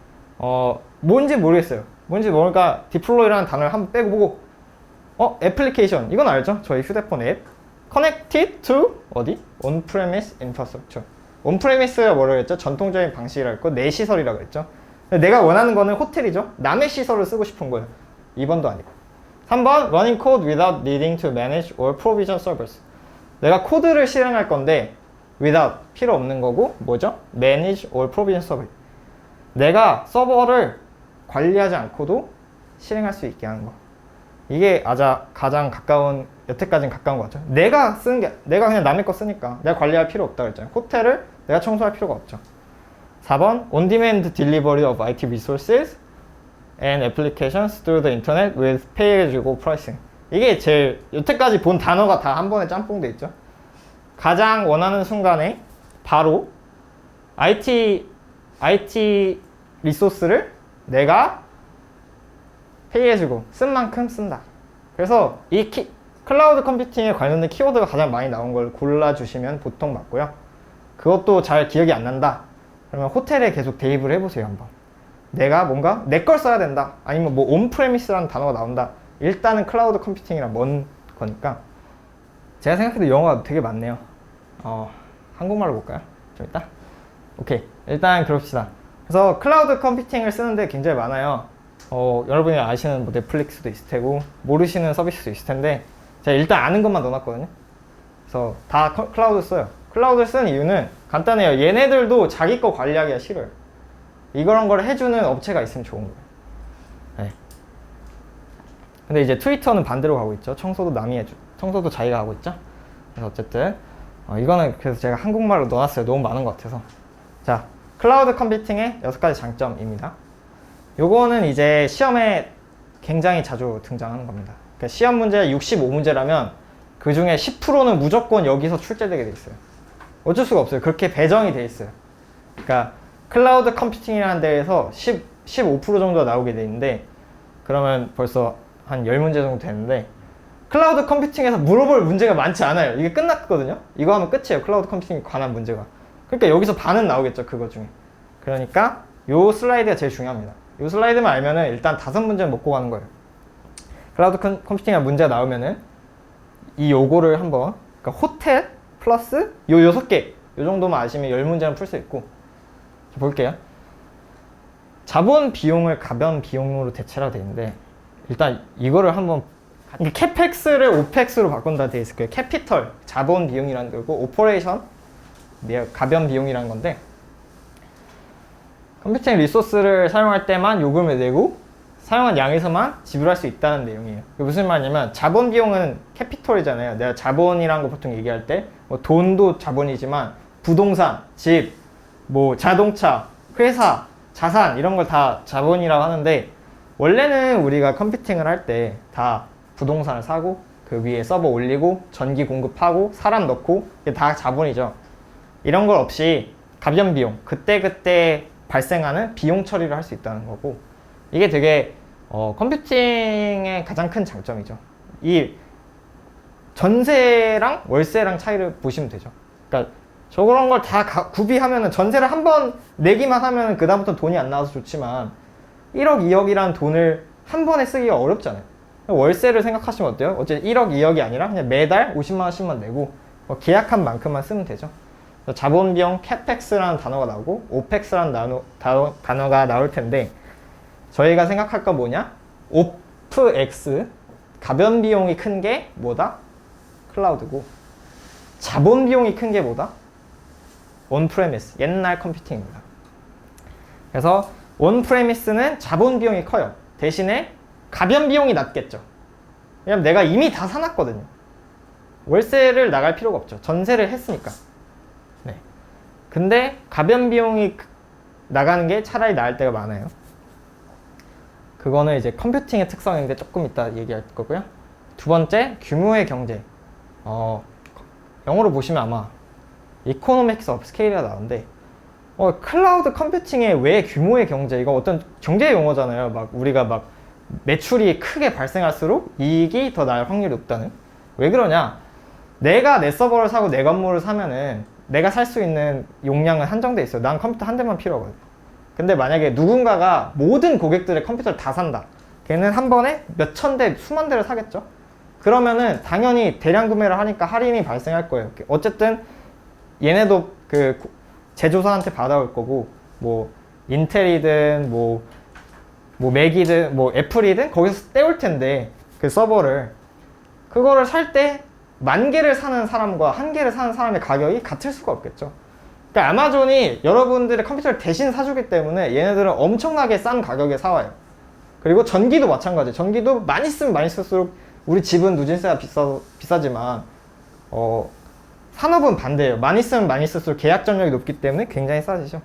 뭔지 모르겠어요. 뭔지 모르니까 디플로이라는 단어를 한번 빼고 보고 애플리케이션 이건 알죠? 저희 휴대폰 앱 Connected to 어디? On-Premise Infrastructure. On-Premise가 뭐라고 했죠? 전통적인 방식이라고 했고 내 시설이라고 했죠. 내가 원하는 거는 호텔이죠. 남의 시설을 쓰고 싶은 거예요. 2번도 아니고. 3번 Running code without needing to manage or provision servers. 내가 코드를 실행할 건데 without 필요 없는 거고 뭐죠? manage or provision server. 내가 서버를 관리하지 않고도 실행할 수 있게 하는 거. 이게 가장 여태까지는 가까운 것 같죠. 내가 그냥 남의 거 쓰니까 내가 관리할 필요 없다고 했잖아요. 호텔을 내가 청소할 필요가 없죠. 4번 On-demand delivery of IT resources and applications through the internet with pay-as-you-go pricing. 이게 제일 여태까지 본 단어가 다 한 번에 짬뽕돼 있죠. 가장 원하는 순간에 바로 IT 리소스를 내가 pay-as-you-go 쓴 만큼 쓴다. 그래서 이 클라우드 컴퓨팅에 관련된 키워드가 가장 많이 나온 걸 골라주시면 보통 맞고요. 그것도 잘 기억이 안 난다. 그러면 호텔에 계속 대입을 해보세요. 한번. 내가 뭔가 내 걸 써야 된다. 아니면 뭐 온프레미스라는 단어가 나온다. 일단은 클라우드 컴퓨팅이랑 먼 거니까. 제가 생각해도 영어가 되게 많네요. 한국말로 볼까요? 좀 이따? 오케이. 일단 그럽시다. 그래서 클라우드 컴퓨팅을 쓰는데 굉장히 많아요. 여러분이 아시는 뭐 넷플릭스도 있을 테고 모르시는 서비스도 있을 텐데 제가 일단 아는 것만 넣어놨거든요. 그래서 다 클라우드 써요. 클라우드를 쓰는 이유는 간단해요. 얘네들도 자기 거 관리하기가 싫어요. 이런 걸 해주는 업체가 있으면 좋은 거예요. 네. 근데 이제 트위터는 반대로 가고 있죠. 청소도 남이 해줘. 청소도 자기가 하고 있죠. 그래서 어쨌든 이거는 그래서 제가 한국말로 넣어놨어요. 너무 많은 것 같아서. 자, 클라우드 컴퓨팅의 6가지 장점입니다. 요거는 이제 시험에 굉장히 자주 등장하는 겁니다. 그러니까 시험 문제가 65문제라면 그 중에 10%는 무조건 여기서 출제되게 돼 있어요. 어쩔 수가 없어요. 그렇게 배정이 돼 있어요. 그러니까 클라우드 컴퓨팅이라는 데에서 15% 정도가 나오게 돼 있는데 그러면 벌써 한 10문제 정도 되는데 클라우드 컴퓨팅에서 물어볼 문제가 많지 않아요. 이게 끝났거든요. 이거 하면 끝이에요. 클라우드 컴퓨팅에 관한 문제가. 그러니까 여기서 반은 나오겠죠. 그거 중에. 그러니까 요 슬라이드가 제일 중요합니다. 요 슬라이드만 알면은 일단 5문제는 먹고 가는 거예요. 클라우드 컴퓨팅에 문제가 나오면은 이 요거를 한번 그러니까 호텔 플러스 요 6개 요 정도만 아시면 10문제는 풀 수 있고 볼게요. 자본 비용을 가변 비용으로 대체라 되어 있는데 일단 이거를 한번 캐펙스를 오펙스로 바꾼다 되어 있을 거예요. 캐피털 자본 비용이라는 거고 오퍼레이션 가변 비용이라는 건데 컴퓨팅 리소스를 사용할 때만 요금을 내고 사용한 양에서만 지불할 수 있다는 내용이에요. 무슨 말이냐면 자본 비용은 캐피털이잖아요. 내가 자본이라는 거 보통 얘기할 때 뭐 돈도 자본이지만 부동산, 집, 뭐 자동차, 회사, 자산 이런 걸 다 자본이라고 하는데 원래는 우리가 컴퓨팅을 할 때 다 부동산을 사고 그 위에 서버 올리고 전기 공급하고 사람 넣고 이게 다 자본이죠. 이런 걸 없이 가변 비용 그때그때 발생하는 비용 처리를 할 수 있다는 거고 이게 되게 컴퓨팅의 가장 큰 장점이죠. 이 전세랑 월세랑 차이를 보시면 되죠. 그러니까 저런 걸 다 구비하면은 전세를 한 번 내기만 하면은 그다음부터 돈이 안 나와서 좋지만 1억, 2억이란 돈을 한 번에 쓰기가 어렵잖아요. 월세를 생각하시면 어때요? 어쨌든 1억, 2억이 아니라 그냥 매달 50만 원씩만 내고 계약한 만큼만 쓰면 되죠. 자본 비용 캐펙스라는 단어가 나오고 오펙스라는 단어가 나올 텐데 저희가 생각할 건 뭐냐? 오프엑스 가변 비용이 큰 게 뭐다? 클라우드고 자본 비용이 큰 게 뭐다? 온프레미스 옛날 컴퓨팅입니다. 그래서 온프레미스는 자본 비용이 커요. 대신에 가변 비용이 낮겠죠. 왜냐면 내가 이미 다 사놨거든요. 월세를 나갈 필요가 없죠. 전세를 했으니까. 네. 근데 가변 비용이 나가는 게 차라리 나을 때가 많아요. 그거는 이제 컴퓨팅의 특성인데 조금 이따 얘기할 거고요. 두 번째, 규모의 경제. 영어로 보시면 아마 Economics of Scale가 나오는데 클라우드 컴퓨팅의 왜 규모의 경제? 이거 어떤 경제 용어잖아요. 막 우리가 막 매출이 크게 발생할수록 이익이 더 날 확률이 높다는. 왜 그러냐? 내가 내 서버를 사고 내 건물을 사면은 내가 살 수 있는 용량은 한정돼 있어요. 난 컴퓨터 한 대만 필요하거든. 근데 만약에 누군가가 모든 고객들의 컴퓨터를 다 산다. 걔는 한 번에 몇천 대, 수만 대를 사겠죠? 그러면은 당연히 대량 구매를 하니까 할인이 발생할 거예요. 어쨌든 얘네도 그 제조사한테 받아올 거고 뭐 인텔이든 뭐 맥이든 뭐 애플이든 거기서 떼올 텐데 그 서버를 그거를 살 때 10,000개를 사는 사람과 1개를 사는 사람의 가격이 같을 수가 없겠죠. 그러니까 아마존이 여러분들의 컴퓨터를 대신 사주기 때문에 얘네들은 엄청나게 싼 가격에 사와요. 그리고 전기도 마찬가지예요. 전기도 많이 쓰면 많이 쓸수록 우리 집은 누진세가 비싸지만 산업은 반대예요. 많이 쓰면 많이 쓸수록 계약 전력이 높기 때문에 굉장히 싸지죠.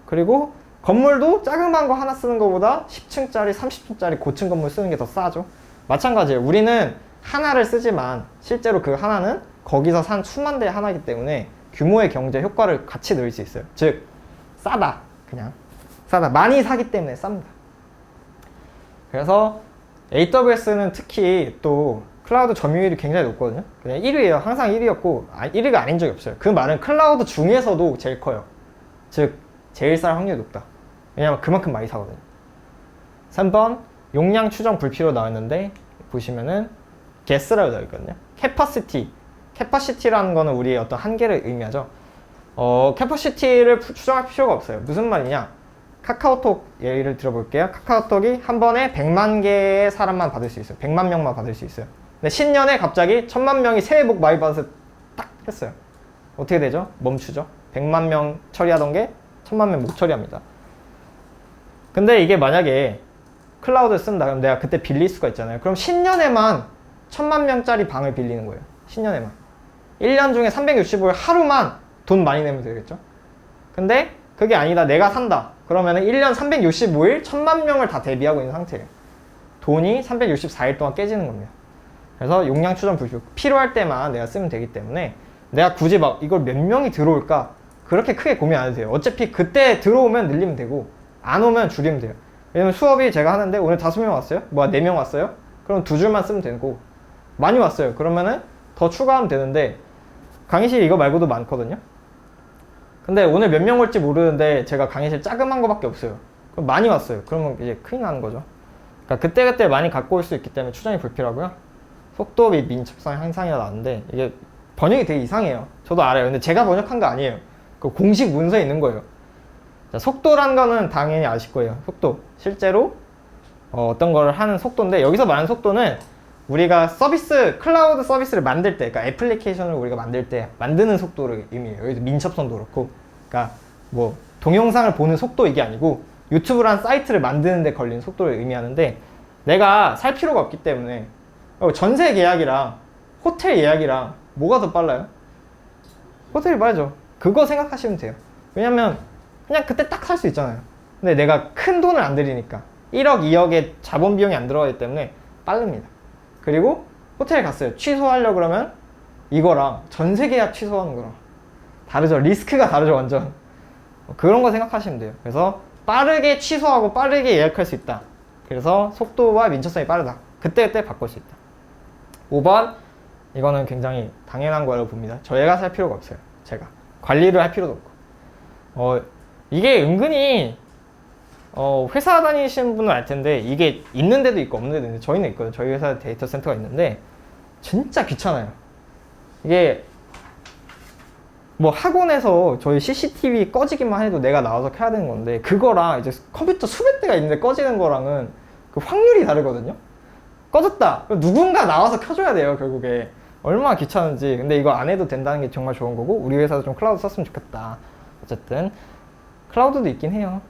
그리고 건물도 자그마한 거 하나 쓰는 것보다 10층짜리, 30층짜리 고층 건물 쓰는 게 더 싸죠. 마찬가지예요. 우리는 하나를 쓰지만 실제로 그 하나는 거기서 산 수만 대의 하나이기 때문에 규모의 경제 효과를 같이 누릴 수 있어요. 즉 싸다. 그냥 싸다. 많이 사기 때문에 쌉니다. 그래서 AWS는 특히 또 클라우드 점유율이 굉장히 높거든요. 그냥 1위예요. 항상 1위였고 1위가 아닌 적이 없어요. 그 말은 클라우드 중에서도 제일 커요. 즉 제일 쌀 확률이 높다. 왜냐면 그만큼 많이 사거든요. 3번 용량 추정 불필요 나왔는데 보시면은 guess라고 되어 있거든요. 캐파시티라는 거는 우리의 어떤 한계를 의미하죠. 캐파시티를 추정할 필요가 없어요. 무슨 말이냐? 카카오톡 예를 들어볼게요. 카카오톡이 한 번에 100만 개의 사람만 받을 수 있어요. 100만 명만 받을 수 있어요. 근데 신년에 갑자기 1000만 명이 새해 복 많이 받아서 딱 했어요. 어떻게 되죠? 멈추죠. 100만 명 처리하던 게 1000만 명 못 처리합니다. 근데 이게 만약에 클라우드 쓴다 그럼 내가 그때 빌릴 수가 있잖아요. 그럼 신년에만 1000만 명짜리 방을 빌리는 거예요. 신년에만. 1년 중에 365일 하루만 돈 많이 내면 되겠죠. 근데 그게 아니다. 내가 산다. 그러면은 1년 365일 1000만 명을 다 대비하고 있는 상태예요. 돈이 364일 동안 깨지는 겁니다. 그래서 용량 추정 불필요. 필요할 때만 내가 쓰면 되기 때문에 내가 굳이 막 이걸 몇 명이 들어올까 그렇게 크게 고민 안 해도 돼요. 어차피 그때 들어오면 늘리면 되고 안 오면 줄이면 돼요. 왜냐면 수업이 제가 하는데 오늘 5명 왔어요? 뭐야 4명 왔어요? 그럼 2줄만 쓰면 되고 많이 왔어요. 그러면은 더 추가하면 되는데 강의실 이거 말고도 많거든요. 근데 오늘 몇 명 올지 모르는데 제가 강의실 자그만 거밖에 없어요. 그럼 많이 왔어요. 그러면 이제 큰일 나는 거죠. 그러니까 그때그때 많이 갖고 올 수 있기 때문에 추정이 불필요하고요. 속도 및 민첩성 향상이라 나왔는데 이게 번역이 되게 이상해요. 저도 알아요. 근데 제가 번역한 거 아니에요. 그 공식 문서에 있는 거예요. 자, 속도란 거는 당연히 아실 거예요. 속도. 실제로 어떤 걸 하는 속도인데 여기서 말하는 속도는 우리가 서비스, 클라우드 서비스를 만들 때, 그러니까 애플리케이션을 우리가 만들 때 만드는 속도를 의미해요. 여기서 민첩성도 그렇고, 그러니까 뭐 동영상을 보는 속도 이게 아니고 유튜브란 사이트를 만드는 데 걸리는 속도를 의미하는데 내가 살 필요가 없기 때문에 전세 계약이랑 호텔 예약이랑 뭐가 더 빨라요? 호텔이 빠르죠. 그거 생각하시면 돼요. 왜냐면 그냥 그때 딱 살 수 있잖아요. 근데 내가 큰 돈을 안 들이니까 1억, 2억의 자본 비용이 안 들어가기 때문에 빠릅니다. 그리고 호텔에 갔어요. 취소하려고 그러면 이거랑 전세 계약 취소하는 거랑 다르죠. 리스크가 다르죠. 완전. 그런 거 생각하시면 돼요. 그래서 빠르게 취소하고 빠르게 예약할 수 있다. 그래서 속도와 민첩성이 빠르다. 그때그때 바꿀 수 있다. 5번 이거는 굉장히 당연한 거라고 봅니다. 저희가 살 필요가 없어요. 제가 관리를 할 필요도 없고 이게 은근히 회사 다니시는 분은 알 텐데 이게 있는 데도 있고 없는 데도 있는데 저희는 있거든요. 저희 회사에 데이터 센터가 있는데 진짜 귀찮아요. 이게 뭐 학원에서 저희 CCTV 꺼지기만 해도 내가 나와서 켜야 되는 건데 그거랑 이제 컴퓨터 수백 대가 있는데 꺼지는 거랑은 그 확률이 다르거든요. 꺼졌다. 누군가 나와서 켜줘야 돼요. 결국에 얼마나 귀찮은지. 근데 이거 안 해도 된다는 게 정말 좋은 거고 우리 회사도 좀 클라우드 썼으면 좋겠다. 어쨌든 클라우드도 있긴 해요.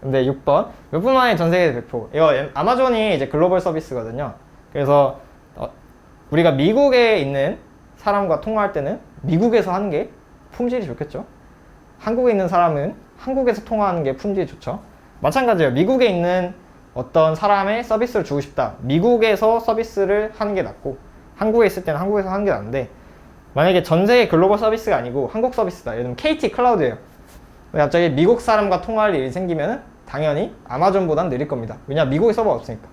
근데 6번 몇 분 만에 전 세계 배포. 이거 아마존이 이제 글로벌 서비스거든요. 그래서 우리가 미국에 있는 사람과 통화할 때는 미국에서 하는 게 품질이 좋겠죠. 한국에 있는 사람은 한국에서 통화하는 게 품질이 좋죠. 마찬가지예요. 미국에 있는 어떤 사람의 서비스를 주고 싶다. 미국에서 서비스를 하는 게 낫고 한국에 있을 때는 한국에서 하는 게 나은데 만약에 전 세계 글로벌 서비스가 아니고 한국 서비스다. 예를 들면 KT 클라우드예요. 갑자기 미국 사람과 통화할 일이 생기면 당연히 아마존보단 느릴 겁니다. 왜냐면 미국에 서버가 없으니까.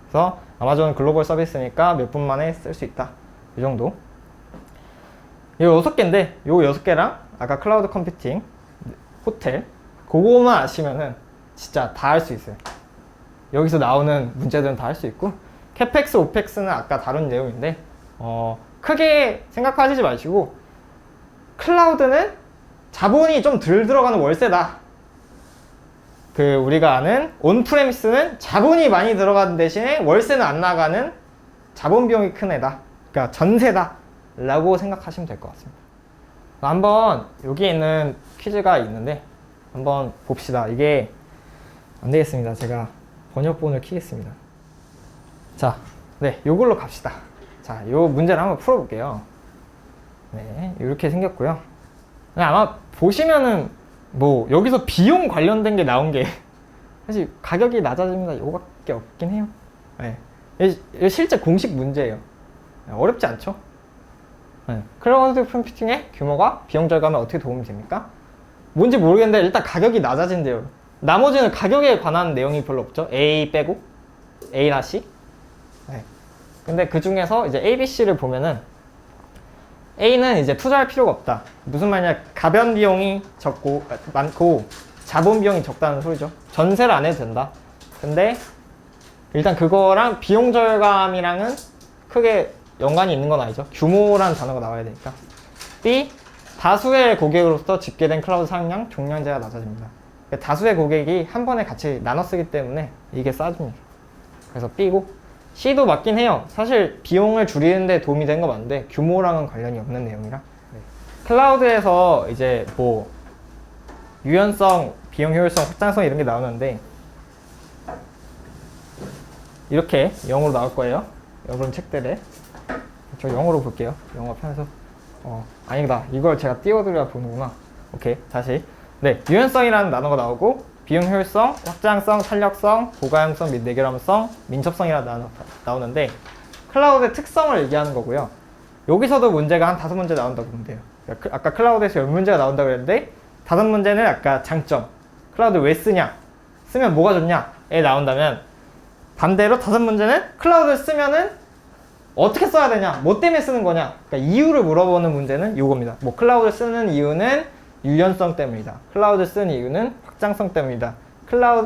그래서 아마존은 글로벌 서비스니까 몇 분 만에 쓸 수 있다. 이 정도. 이 6개인데 요 6개랑 아까 클라우드 컴퓨팅, 호텔 그거만 아시면은 진짜 다 할 수 있어요. 여기서 나오는 문제들은 다 할 수 있고 캐펙스, 오펙스는 아까 다룬 내용인데 크게 생각하시지 마시고 클라우드는 자본이 좀 덜 들어가는 월세다. 그 우리가 아는 온프레미스는 자본이 많이 들어가는 대신에 월세는 안 나가는 자본 비용이 큰 애다. 그러니까 전세다 라고 생각하시면 될 것 같습니다. 한번 여기 있는 퀴즈가 있는데 한번 봅시다. 이게 안 되겠습니다. 제가 번역본을 키겠습니다. 자, 네, 요걸로 갑시다. 자, 요 문제를 한번 풀어볼게요. 네, 이렇게 생겼고요. 아마 보시면은 뭐 여기서 비용 관련된 게 나온 게 사실 가격이 낮아집니다. 요거밖에 없긴 해요. 네, 이게 실제 공식 문제예요. 어렵지 않죠? 네. 클라우드 컴퓨팅의 규모가 비용 절감에 어떻게 도움이 됩니까? 뭔지 모르겠는데 일단 가격이 낮아진대요. 나머지는 가격에 관한 내용이 별로 없죠. A 빼고 A-. 네. 근데 그 중에서 이제 A, B, C를 보면은 A는 이제 투자할 필요가 없다. 무슨 말이냐? 가변 비용이 적고 많고 자본 비용이 적다는 소리죠. 전세를 안 해도 된다. 근데 일단 그거랑 비용 절감이랑은 크게 연관이 있는 건 아니죠. 규모라는 단어가 나와야 되니까. B, 다수의 고객으로부터 집계된 클라우드 사용량, 종량제가 낮아집니다. 다수의 고객이 한 번에 같이 나눠 쓰기 때문에 이게 싸집니다. 그래서 B고, C도 맞긴 해요. 사실 비용을 줄이는 데 도움이 된 거 맞는데 규모랑은 관련이 없는 내용이라. 클라우드에서 이제 뭐 유연성, 비용 효율성, 확장성 이런 게 나오는데 이렇게 영어로 나올 거예요. 여러분 책들에. 저 영어로 볼게요. 영어 편에서. 아니다. 이걸 제가 띄워드려야 보는구나. 오케이. 다시. 네. 유연성이라는 단어가 나오고 비용 효율성, 확장성, 탄력성, 고가용성 및 내결함성, 민첩성이라는 단어가 나오는데 클라우드의 특성을 얘기하는 거고요. 여기서도 문제가 한 5문제 나온다고 보면 돼요. 아까 클라우드에서 10문제가 나온다고 그랬는데 5문제는 아까 장점. 클라우드 왜 쓰냐? 쓰면 뭐가 좋냐?에 나온다면 반대로 5문제는 클라우드를 쓰면은 어떻게 써야 되냐? 뭐 때문에 쓰는 거냐? 그러니까 이유를 물어보는 문제는 이겁니다. 뭐 클라우드 쓰는 이유는 유연성 때문이다. 클라우드 쓰는 이유는 확장성 때문이다.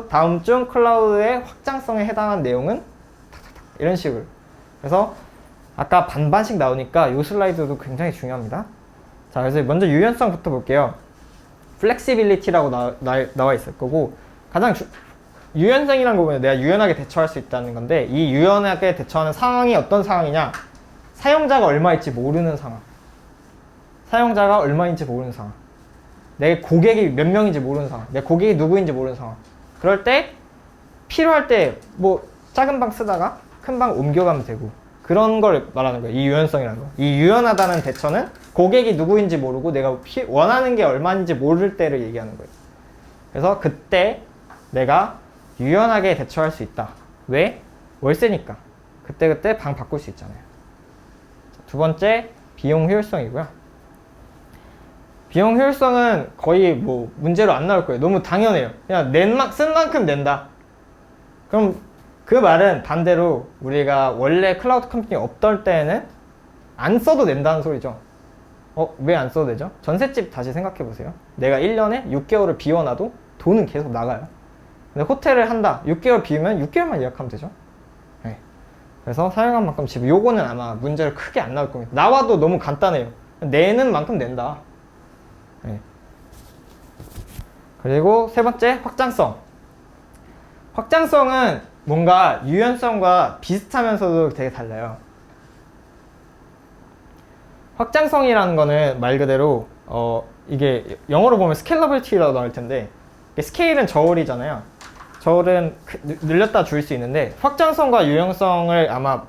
다음 중 클라우드의 확장성에 해당한 내용은 이런 식으로. 그래서 아까 반반씩 나오니까 이 슬라이드도 굉장히 중요합니다. 자, 그래서 먼저 유연성부터 볼게요. 플렉시빌리티라고 나와 있을 거고 가장 유연성이라는 거 보면 내가 유연하게 대처할 수 있다는 건데 이 유연하게 대처하는 상황이 어떤 상황이냐? 사용자가 얼마일지 모르는 상황. 사용자가 얼마인지 모르는 상황. 내 고객이 몇 명인지 모르는 상황. 내 고객이 누구인지 모르는 상황. 그럴 때 필요할 때 뭐 작은 방 쓰다가 큰 방 옮겨가면 되고 그런 걸 말하는 거예요. 이 유연성이라는 거. 이 유연하다는 대처는 고객이 누구인지 모르고 내가 원하는 게 얼마인지 모를 때를 얘기하는 거예요. 그래서 그때 내가 유연하게 대처할 수 있다. 왜? 월세니까. 그때그때 방 바꿀 수 있잖아요. 두 번째, 비용 효율성이고요. 비용 효율성은 거의 뭐 문제로 안 나올 거예요. 너무 당연해요. 그냥 쓴 만큼 낸다. 그럼 그 말은 반대로 우리가 원래 클라우드 컴퓨팅이 없던 때에는 안 써도 낸다는 소리죠. 왜 안 써도 되죠? 전셋집 다시 생각해 보세요. 내가 1년에 6개월을 비워놔도 돈은 계속 나가요. 근데 호텔을 한다. 6개월 비우면 6개월만 예약하면 되죠. 네. 그래서 사용한 만큼 지금 요거는 아마 문제를 크게 안 나올 겁니다. 나와도 너무 간단해요. 내는 만큼 낸다. 네. 그리고 세 번째, 확장성. 확장성은 뭔가 유연성과 비슷하면서도 되게 달라요. 확장성이라는 거는 말 그대로 이게 영어로 보면 스케일러빌리티라고 나올 텐데 스케일은 저울이잖아요. 저울은 늘렸다 줄일 수 있는데 확장성과 유연성을 아마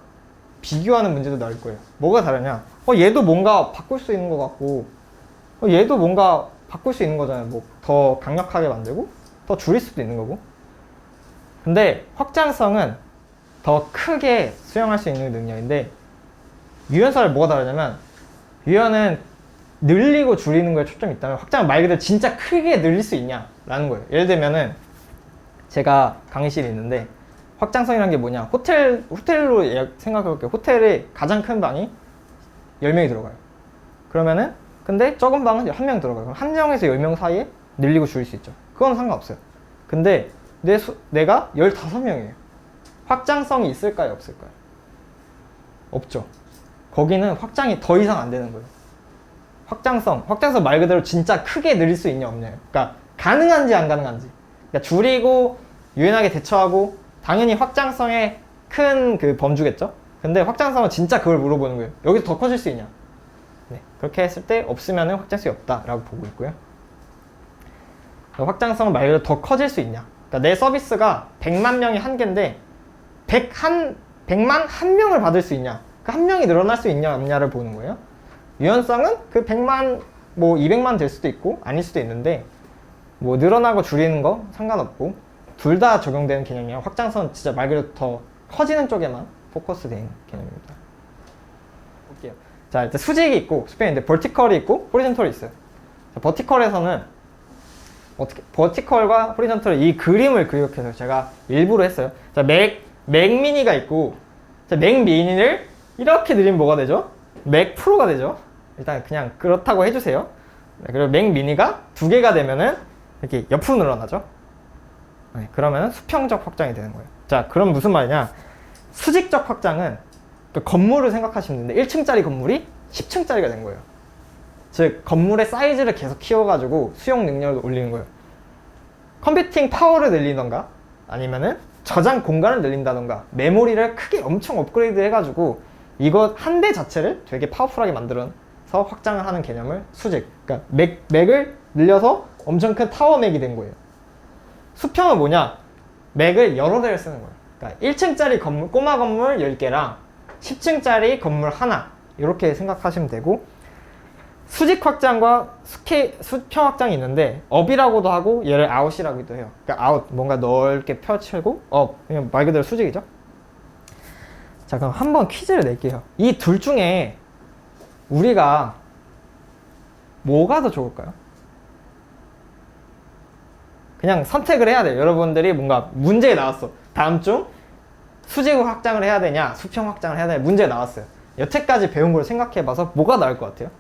비교하는 문제도 나올 거예요. 뭐가 다르냐? 얘도 뭔가 바꿀 수 있는 것 같고 얘도 뭔가 바꿀 수 있는 거잖아요. 뭐 더 강력하게 만들고 더 줄일 수도 있는 거고. 근데 확장성은 더 크게 수용할 수 있는 능력인데 유연성을 뭐가 다르냐면 유연은 늘리고 줄이는 거에 초점이 있다면 확장은 말 그대로 진짜 크게 늘릴 수 있냐라는 거예요. 예를 들면은 제가 강의실이 있는데 확장성이라는 게 뭐냐? 호텔로 생각해 볼게요. 호텔에 가장 큰 방이 10명이 들어가요. 그러면은 근데 적은 방은 1명 들어가요. 그럼 1명에서 10명 사이에 늘리고 줄일 수 있죠. 그건 상관없어요. 근데 내가 15명이에요. 확장성이 있을까요? 없을까요? 없죠. 거기는 확장이 더 이상 안 되는 거예요. 확장성 말 그대로 진짜 크게 늘릴 수 있냐 없냐요. 그러니까 가능한지 안 가능한지. 그러니까 줄이고 유연하게 대처하고 당연히 확장성에 큰 그 범주겠죠. 근데 확장성은 진짜 그걸 물어보는 거예요. 여기서 더 커질 수 있냐. 네, 그렇게 했을 때 없으면 확장성이 없다라고 보고 있고요. 확장성은 말 그대로 더 커질 수 있냐. 그러니까 내 서비스가 100만 명이 한 개인데 100만 1명을 받을 수 있냐. 그 한 명이 늘어날 수 있냐 없냐를 보는 거예요. 유연성은 그 100만 뭐 200만 될 수도 있고 아닐 수도 있는데 뭐 늘어나고 줄이는 거 상관없고 둘 다 적용되는 개념이야. 확장성은 진짜 말 그대로 더 커지는 쪽에만 포커스된 개념입니다. 볼게요. 자, 일단 수직이 있고 수평인데 버티컬이 있고 호리존털이 있어요. 자, 버티컬에서는 버티컬과 호리존털 이 그림을 그려서 제가 일부러 했어요. 자, 맥미니가 있고 자, 맥미니를 이렇게 늘리면 뭐가 되죠? 맥 프로가 되죠. 일단 그냥 그렇다고 해주세요. 네, 그리고 맥미니가 2개가 되면은 이렇게 옆으로 늘어나죠. 네, 그러면은 수평적 확장이 되는 거예요. 자, 그럼 무슨 말이냐? 수직적 확장은 그 건물을 생각하시면 되는데 1층짜리 건물이 10층짜리가 된 거예요. 즉 건물의 사이즈를 계속 키워가지고 수용 능력을 올리는 거예요. 컴퓨팅 파워를 늘리던가 아니면은 저장 공간을 늘린다던가 메모리를 크게 엄청 업그레이드 해가지고 이것 한 대 자체를 되게 파워풀하게 만들어서 확장을 하는 개념을 수직, 그러니까 맥을 늘려서 엄청 큰 타워 맥이 된 거예요. 수평은 뭐냐? 맥을 여러 대를 쓰는 거예요. 그러니까 1층짜리 건물, 꼬마 건물 10개랑 10층짜리 건물 하나 이렇게 생각하시면 되고, 수직 확장과 수평 확장이 있는데 업이라고도 하고 얘를 아웃이라고도 해요. 그러니까 아웃, 뭔가 넓게 펼치고, 업, 그냥 말 그대로 수직이죠. 자, 그럼 한번 퀴즈를 낼게요. 이 둘 중에 우리가 뭐가 더 좋을까요? 그냥 선택을 해야 돼요. 여러분들이 뭔가 문제에 나왔어. 다음 중 수직 확장을 해야 되냐, 수평 확장을 해야 되냐 문제에 나왔어요. 여태까지 배운 걸 생각해봐서 뭐가 나을 것 같아요?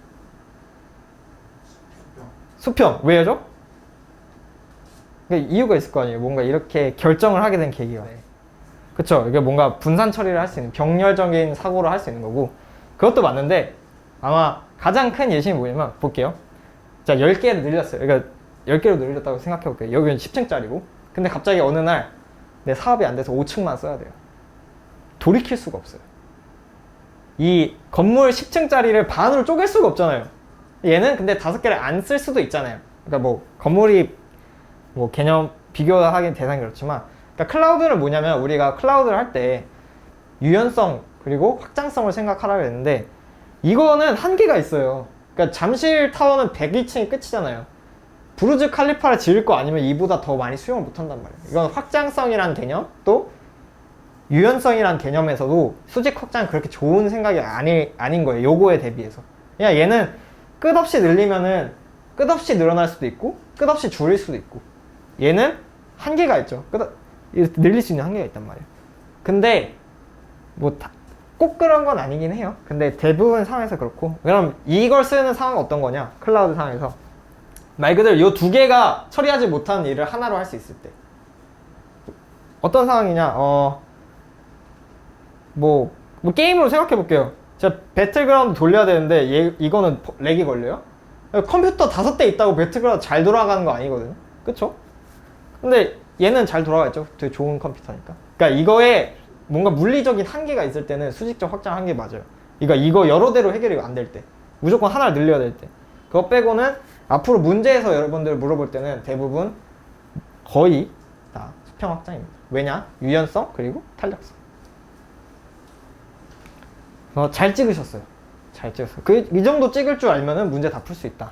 수평. 왜죠? 이유가 있을 거 아니에요. 뭔가 이렇게 결정을 하게 된 계기가. 네. 그쵸? 이게 뭔가 분산 처리를 할 수 있는, 병렬적인 사고를 할 수 있는 거고, 그것도 맞는데 아마 가장 큰 예시는 뭐냐면, 볼게요. 자, 10개를 늘렸어요. 그러니까 10개로 늘렸다고 생각해 볼게요. 여기는 10층짜리고, 근데 갑자기 어느 날 내 사업이 안 돼서 5층만 써야 돼요. 돌이킬 수가 없어요. 이 건물 10층짜리를 반으로 쪼갤 수가 없잖아요. 얘는 근데 5개를 안 쓸 수도 있잖아요. 그러니까 뭐 건물이 뭐 개념 비교하기는 대상이 그렇지만, 그러니까 클라우드는 뭐냐면, 우리가 클라우드를 할 때 유연성 그리고 확장성을 생각하라고 했는데 이거는 한계가 있어요. 그러니까 잠실 타워는 102층이 끝이잖아요. 부르즈 칼리파를 지을 거 아니면 이보다 더 많이 수용을 못 한단 말이에요. 이건 확장성이라는 개념, 또 유연성이라는 개념에서도 수직 확장은 그렇게 좋은 생각이 아닌 거예요. 요거에 대비해서. 그냥 얘는 끝없이 늘리면은 끝없이 늘어날 수도 있고 끝없이 줄일 수도 있고, 얘는 한계가 있죠. 늘릴 수 있는 한계가 있단 말이에요. 근데 뭐 꼭 그런 건 아니긴 해요. 근데 대부분 상황에서 그렇고. 그럼 이걸 쓰는 상황은 어떤 거냐? 클라우드 상황에서 말 그대로 이 두 개가 처리하지 못하는 일을 하나로 할 수 있을 때 어떤 상황이냐? 뭐 게임으로 생각해 볼게요. 제가 배틀그라운드 돌려야 되는데 이거는 렉이 걸려요? 컴퓨터 5대 있다고 배틀그라운드 잘 돌아가는 거 아니거든요. 그쵸? 근데 얘는 잘 돌아가겠죠. 되게 좋은 컴퓨터니까. 그러니까 이거에 뭔가 물리적인 한계가 있을 때는 수직적 확장 한계 맞아요. 그러니까 이거 여러 대로 해결이 안 될 때, 무조건 하나를 늘려야 될 때, 그거 빼고는 앞으로 문제에서 여러분들 물어볼 때는 대부분 거의 다 수평 확장입니다. 왜냐? 유연성 그리고 탄력성. 잘 찍으셨어요. 잘 찍었어요. 이 정도 찍을 줄 알면은 문제 다 풀 수 있다.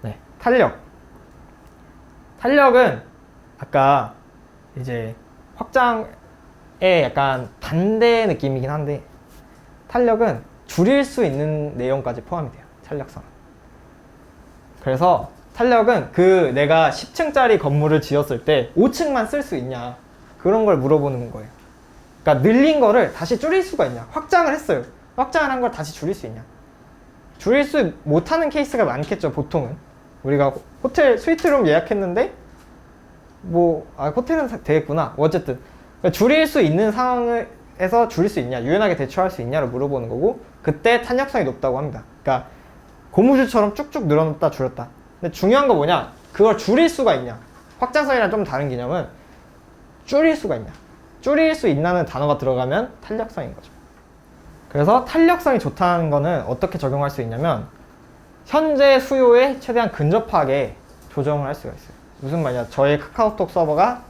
네, 탄력. 탄력은 아까 이제 확장에 약간 반대 느낌이긴 한데, 탄력은 줄일 수 있는 내용까지 포함이 돼요. 탄력성은. 그래서 탄력은 내가 10층짜리 건물을 지었을 때 5층만 쓸 수 있냐, 그런 걸 물어보는 거예요. 그러니까 늘린 거를 다시 줄일 수가 있냐. 확장을 했어요. 확장을 한 걸 다시 줄일 수 있냐. 줄일 수 못하는 케이스가 많겠죠. 보통은 우리가 호텔 스위트룸 예약했는데 호텔은 되겠구나. 어쨌든 그러니까 줄일 수 있는 상황에서 줄일 수 있냐, 유연하게 대처할 수 있냐를 물어보는 거고, 그때 탄력성이 높다고 합니다. 그러니까 고무줄처럼 쭉쭉 늘어났다 줄였다. 근데 중요한 거 뭐냐? 그걸 줄일 수가 있냐. 확장성이랑 좀 다른 개념은 줄일 수가 있냐. 줄일 수 있다는 단어가 들어가면 탄력성인 거죠. 그래서 탄력성이 좋다는 거는 어떻게 적용할 수 있냐면, 현재 수요에 최대한 근접하게 조정을 할 수가 있어요. 무슨 말이냐? 저의 카카오톡 서버가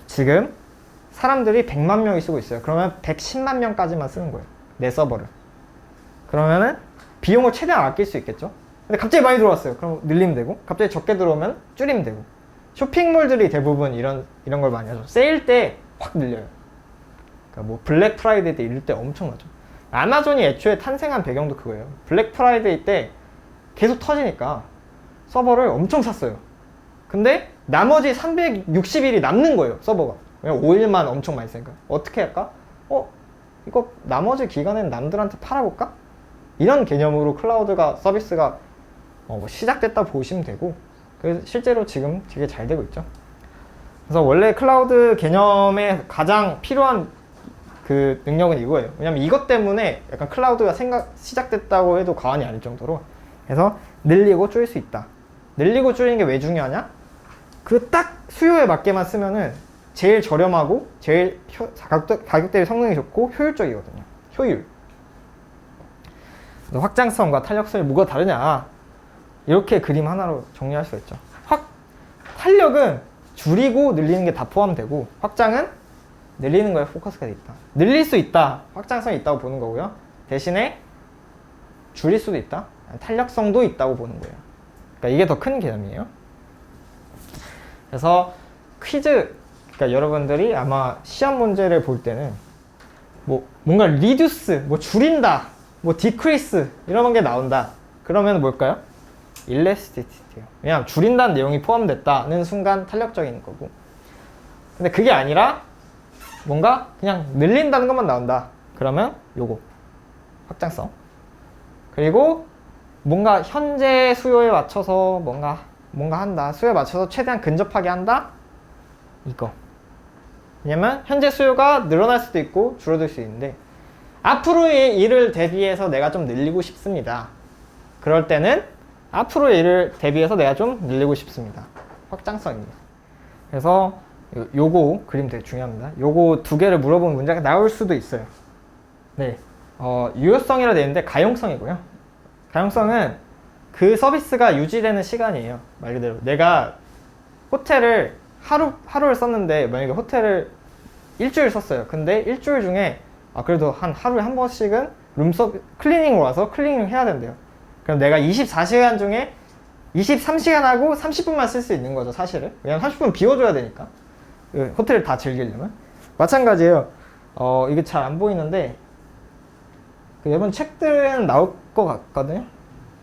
지금 사람들이 100만 명이 쓰고 있어요. 그러면 110만 명까지만 쓰는 거예요. 내 서버를. 그러면은 비용을 최대한 아낄 수 있겠죠? 근데 갑자기 많이 들어왔어요. 그럼 늘리면 되고, 갑자기 적게 들어오면 줄이면 되고. 쇼핑몰들이 대부분 이런 걸 많이 하죠. 세일 때 확 늘려요. 그러니까 뭐 블랙 프라이데이 때 이럴 때 엄청나죠. 아마존이 애초에 탄생한 배경도 그거예요. 블랙 프라이데이 때 계속 터지니까 서버를 엄청 샀어요. 근데 나머지 360일이 남는 거예요, 서버가. 왜냐면 5일만 엄청 많이 쓰니까. 어떻게 할까? 이거 나머지 기간엔 남들한테 팔아볼까? 이런 개념으로 클라우드가, 서비스가 시작됐다 보시면 되고, 그래서 실제로 지금 되게 잘 되고 있죠. 그래서 원래 클라우드 개념에 가장 필요한 그 능력은 이거예요. 왜냐면 이것 때문에 약간 클라우드가 시작됐다고 해도 과언이 아닐 정도로. 그래서 늘리고 줄일 수 있다. 늘리고 줄이는 게 왜 중요하냐? 그 딱 수요에 맞게만 쓰면은 제일 저렴하고 제일 가격 대비 성능이 좋고 효율적이거든요. 효율. 확장성과 탄력성이 뭐가 다르냐, 이렇게 그림 하나로 정리할 수가 있죠. 탄력은 줄이고 늘리는 게 다 포함되고, 확장은 늘리는 거에 포커스가 돼 있다. 늘릴 수 있다, 확장성이 있다고 보는 거고요. 대신에 줄일 수도 있다, 탄력성도 있다고 보는 거예요. 그러니까 이게 더 큰 개념이에요. 그래서 퀴즈, 그러니까 여러분들이 아마 시험 문제를 볼 때는 뭔가 리듀스, 줄인다, 디크리스 이런 게 나온다. 그러면 뭘까요? 일레스티티예요. 왜냐하면 줄인다는 내용이 포함됐다는 순간 탄력적인 거고. 근데 그게 아니라 뭔가 그냥 늘린다는 것만 나온다. 그러면 요거 확장성. 그리고 뭔가 현재 수요에 맞춰서 뭔가 한다. 수요에 맞춰서 최대한 근접하게 한다. 이거. 왜냐면 현재 수요가 늘어날 수도 있고 줄어들 수 있는데, 앞으로의 일을 대비해서 내가 좀 늘리고 싶습니다. 그럴 때는 앞으로의 일을 대비해서 내가 좀 늘리고 싶습니다. 확장성입니다. 그래서 요거 그림 되게 중요합니다. 요거 두 개를 물어보는 문제가 나올 수도 있어요. 네, 유효성이라 되어 있는데 가용성이고요. 가용성은 그 서비스가 유지되는 시간이에요. 말 그대로 내가 호텔을 하루를 썼는데, 만약에 호텔을 일주일 썼어요. 근데 일주일 중에 그래도 하루에 한 번씩은 클리닝을 와서 클리닝을 해야 된대요. 그럼 내가 24시간 중에 23시간 하고 30분만 쓸 수 있는 거죠, 사실은. 왜냐면 30분 비워줘야 되니까, 호텔을 다 즐기려면. 마찬가지예요. 이게 잘 안 보이는데, 여러분 책들은 나올 것 같거든요.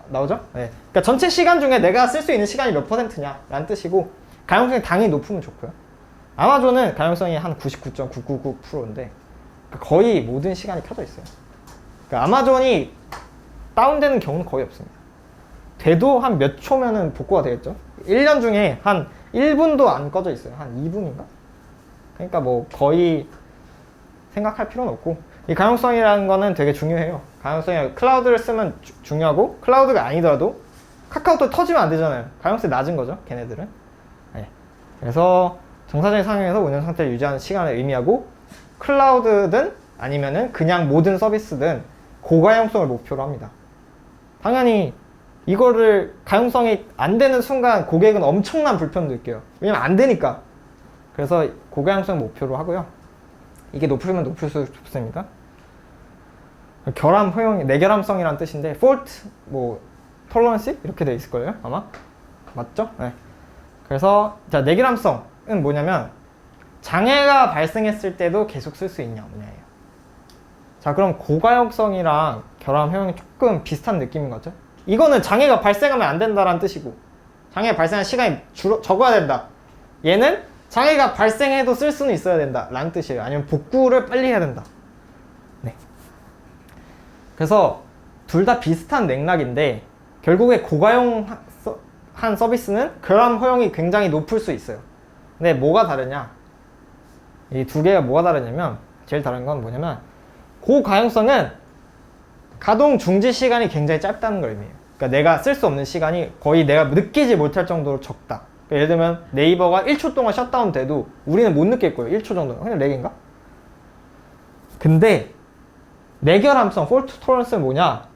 나오죠? 네. 그러니까 전체 시간 중에 내가 쓸 수 있는 시간이 몇 %냐 라는 뜻이고, 가용성이 당연히 높으면 좋고요. 아마존은 가용성이 한 99.999%인데 거의 모든 시간이 켜져 있어요. 그러니까 아마존이 다운되는 경우는 거의 없습니다. 돼도 한 몇 초면은 복구가 되겠죠. 1년 중에 한 1분도 안 꺼져 있어요. 한 2분인가? 그러니까 거의 생각할 필요는 없고, 이 가용성이라는 거는 되게 중요해요. 가용성이 클라우드를 쓰면 중요하고, 클라우드가 아니더라도 카카오톡 터지면 안 되잖아요. 가용성이 낮은 거죠, 걔네들은. 네. 그래서 정상적인 상황에서 운영 상태를 유지하는 시간을 의미하고, 클라우드든 아니면은 그냥 모든 서비스든 고가용성을 목표로 합니다. 당연히 이거를 가용성이 안 되는 순간 고객은 엄청난 불편을 느껴요. 왜냐면 안 되니까. 그래서 고가용성 목표로 하고요. 이게 높으면 높을수록 좋습니다. 결함 허용이 내결함성이라는 뜻인데, fault, tolerance 이렇게 돼 있을 거예요, 아마. 맞죠? 네. 그래서 자, 내결함성은 뭐냐면 장애가 발생했을 때도 계속 쓸 수 있냐 없냐예요. 자, 그럼 고가용성이랑 결함 허용이 조금 비슷한 느낌인 거죠. 이거는 장애가 발생하면 안 된다라는 뜻이고, 장애 발생한 시간이 적어야 된다. 얘는 장애가 발생해도 쓸 수는 있어야 된다 라는 뜻이에요. 아니면 복구를 빨리 해야 된다. 네. 그래서 둘 다 비슷한 맥락인데, 결국에 고가용한 서비스는 결함 허용이 굉장히 높을 수 있어요. 근데 뭐가 다르냐, 이 두 개가 뭐가 다르냐면, 제일 다른 건 뭐냐면, 고가용성은 가동 중지 시간이 굉장히 짧다는 걸 의미해요. 그러니까 내가 쓸 수 없는 시간이 거의 내가 느끼지 못할 정도로 적다. 그러니까 예를 들면 네이버가 1초 동안 셧다운 돼도 우리는 못 느낄 거예요. 1초 정도는. 그냥 렉인가? 근데 내결함성, fault tolerance는 뭐냐?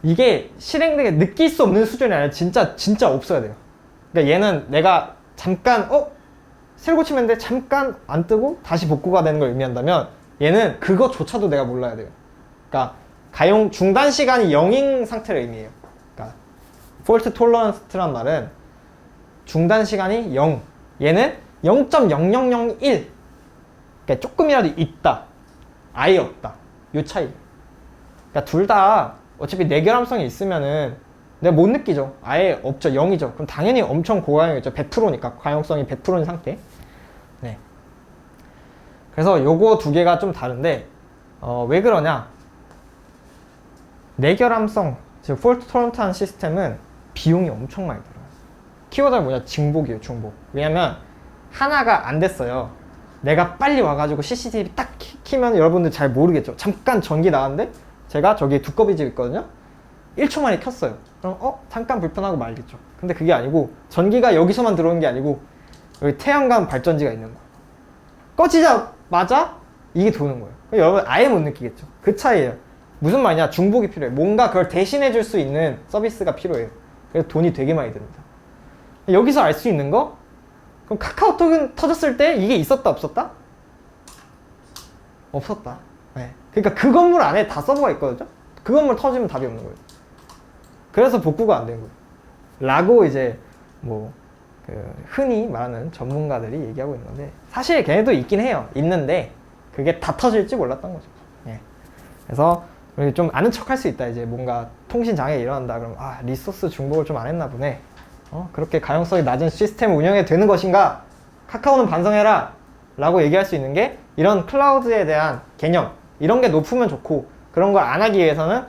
이게 실행되게 느낄 수 없는 수준이 아니라 진짜 없어야 돼요. 그러니까 얘는 내가 잠깐 새로 고치면 돼, 잠깐 안 뜨고 다시 복구가 되는 걸 의미한다면, 얘는 그것조차도 내가 몰라야 돼요. 그러니까 가용 중단 시간이 0인 상태를 의미해요. 그러니까 fault tolerance란 말은 중단 시간이 0, 얘는 0.0001, 그러니까 조금이라도 있다, 아예 없다, 요 차이. 그러니까 둘 다 어차피 내결함성이 있으면은 내가 못 느끼죠. 아예 없죠. 0이죠. 그럼 당연히 엄청 고가용이겠죠. 100%니까 가용성이 100%인 상태. 네. 그래서 요거 두 개가 좀 다른데, 왜 그러냐? 내결함성, 즉 fault tolerant 시스템은 비용이 엄청 많이 들어요. 키워드가 뭐냐? 중복이에요, 중복. 왜냐면 하나가 안 됐어요. 내가 빨리 와가지고 CCTV 딱 키면 여러분들 잘 모르겠죠. 잠깐 전기 나왔는데, 제가 저기 두꺼비 집 있거든요. 1초 만에 켰어요. 그럼 잠깐 불편하고 말겠죠. 근데 그게 아니고 전기가 여기서만 들어오는 게 아니고 여기 태양광 발전지가 있는 거예요. 꺼지자마자 이게 도는 거예요. 여러분 아예 못 느끼겠죠. 그 차이예요. 무슨 말이냐? 중복이 필요해. 뭔가 그걸 대신해 줄 수 있는 서비스가 필요해요. 그래서 돈이 되게 많이 듭니다. 여기서 알 수 있는 거? 그럼 카카오톡은 터졌을 때 이게 있었다 없었다? 없었다. 네. 그러니까 그 건물 안에 다 서버가 있거든요. 그 건물 터지면 답이 없는 거예요. 그래서 복구가 안 된 거예요. 라고 이제 뭐 흔히 말하는 전문가들이 얘기하고 있는 건데 사실 걔네도 있긴 해요. 있는데 그게 다 터질지 몰랐던 거죠. 예. 그래서 좀 아는 척 할 수 있다. 이제 뭔가 통신 장애 일어난다. 그럼 리소스 중복을 좀 안 했나 보네. 그렇게 가용성이 낮은 시스템을 운영해야 되는 것인가? 카카오는 반성해라. 라고 얘기할 수 있는 게 이런 클라우드에 대한 개념 이런 게 높으면 좋고 그런 걸 안 하기 위해서는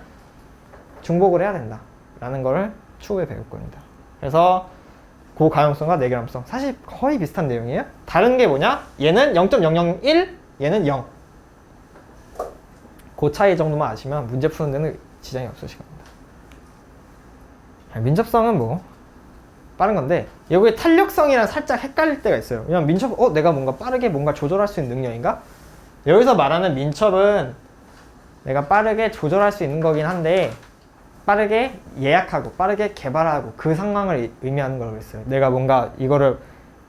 중복을 해야 된다. 라는 거를 추후에 배울 겁니다. 그래서 고가용성과 내결함성 사실 거의 비슷한 내용이에요. 다른 게 뭐냐? 얘는 0.001, 얘는 0. 그 차이 정도만 아시면 문제 푸는 데는 지장이 없으실 겁니다. 민첩성은 뭐 빠른 건데 여기에 탄력성이랑 살짝 헷갈릴 때가 있어요. 왜냐면 민첩 내가 뭔가 빠르게 뭔가 조절할 수 있는 능력인가? 여기서 말하는 민첩은 내가 빠르게 조절할 수 있는 거긴 한데 빠르게 예약하고 빠르게 개발하고 그 상황을 의미하는 걸 그랬어요. 내가 뭔가 이거를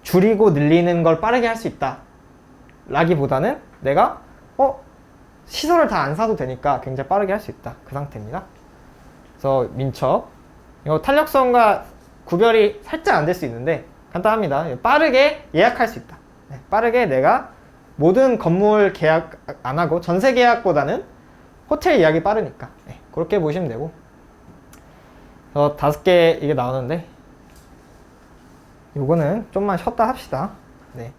줄이고 늘리는 걸 빠르게 할 수 있다 라기보다는 내가 시설을 다 안 사도 되니까 굉장히 빠르게 할 수 있다 그 상태입니다. 그래서 민첩 이거 탄력성과 구별이 살짝 안 될 수 있는데 간단합니다. 빠르게 예약할 수 있다. 네, 빠르게 내가 모든 건물 계약 안 하고 전세 계약보다는 호텔 예약이 빠르니까 네, 그렇게 보시면 되고 5개 이게 나오는데 요거는 좀만 쉬었다 합시다. 네.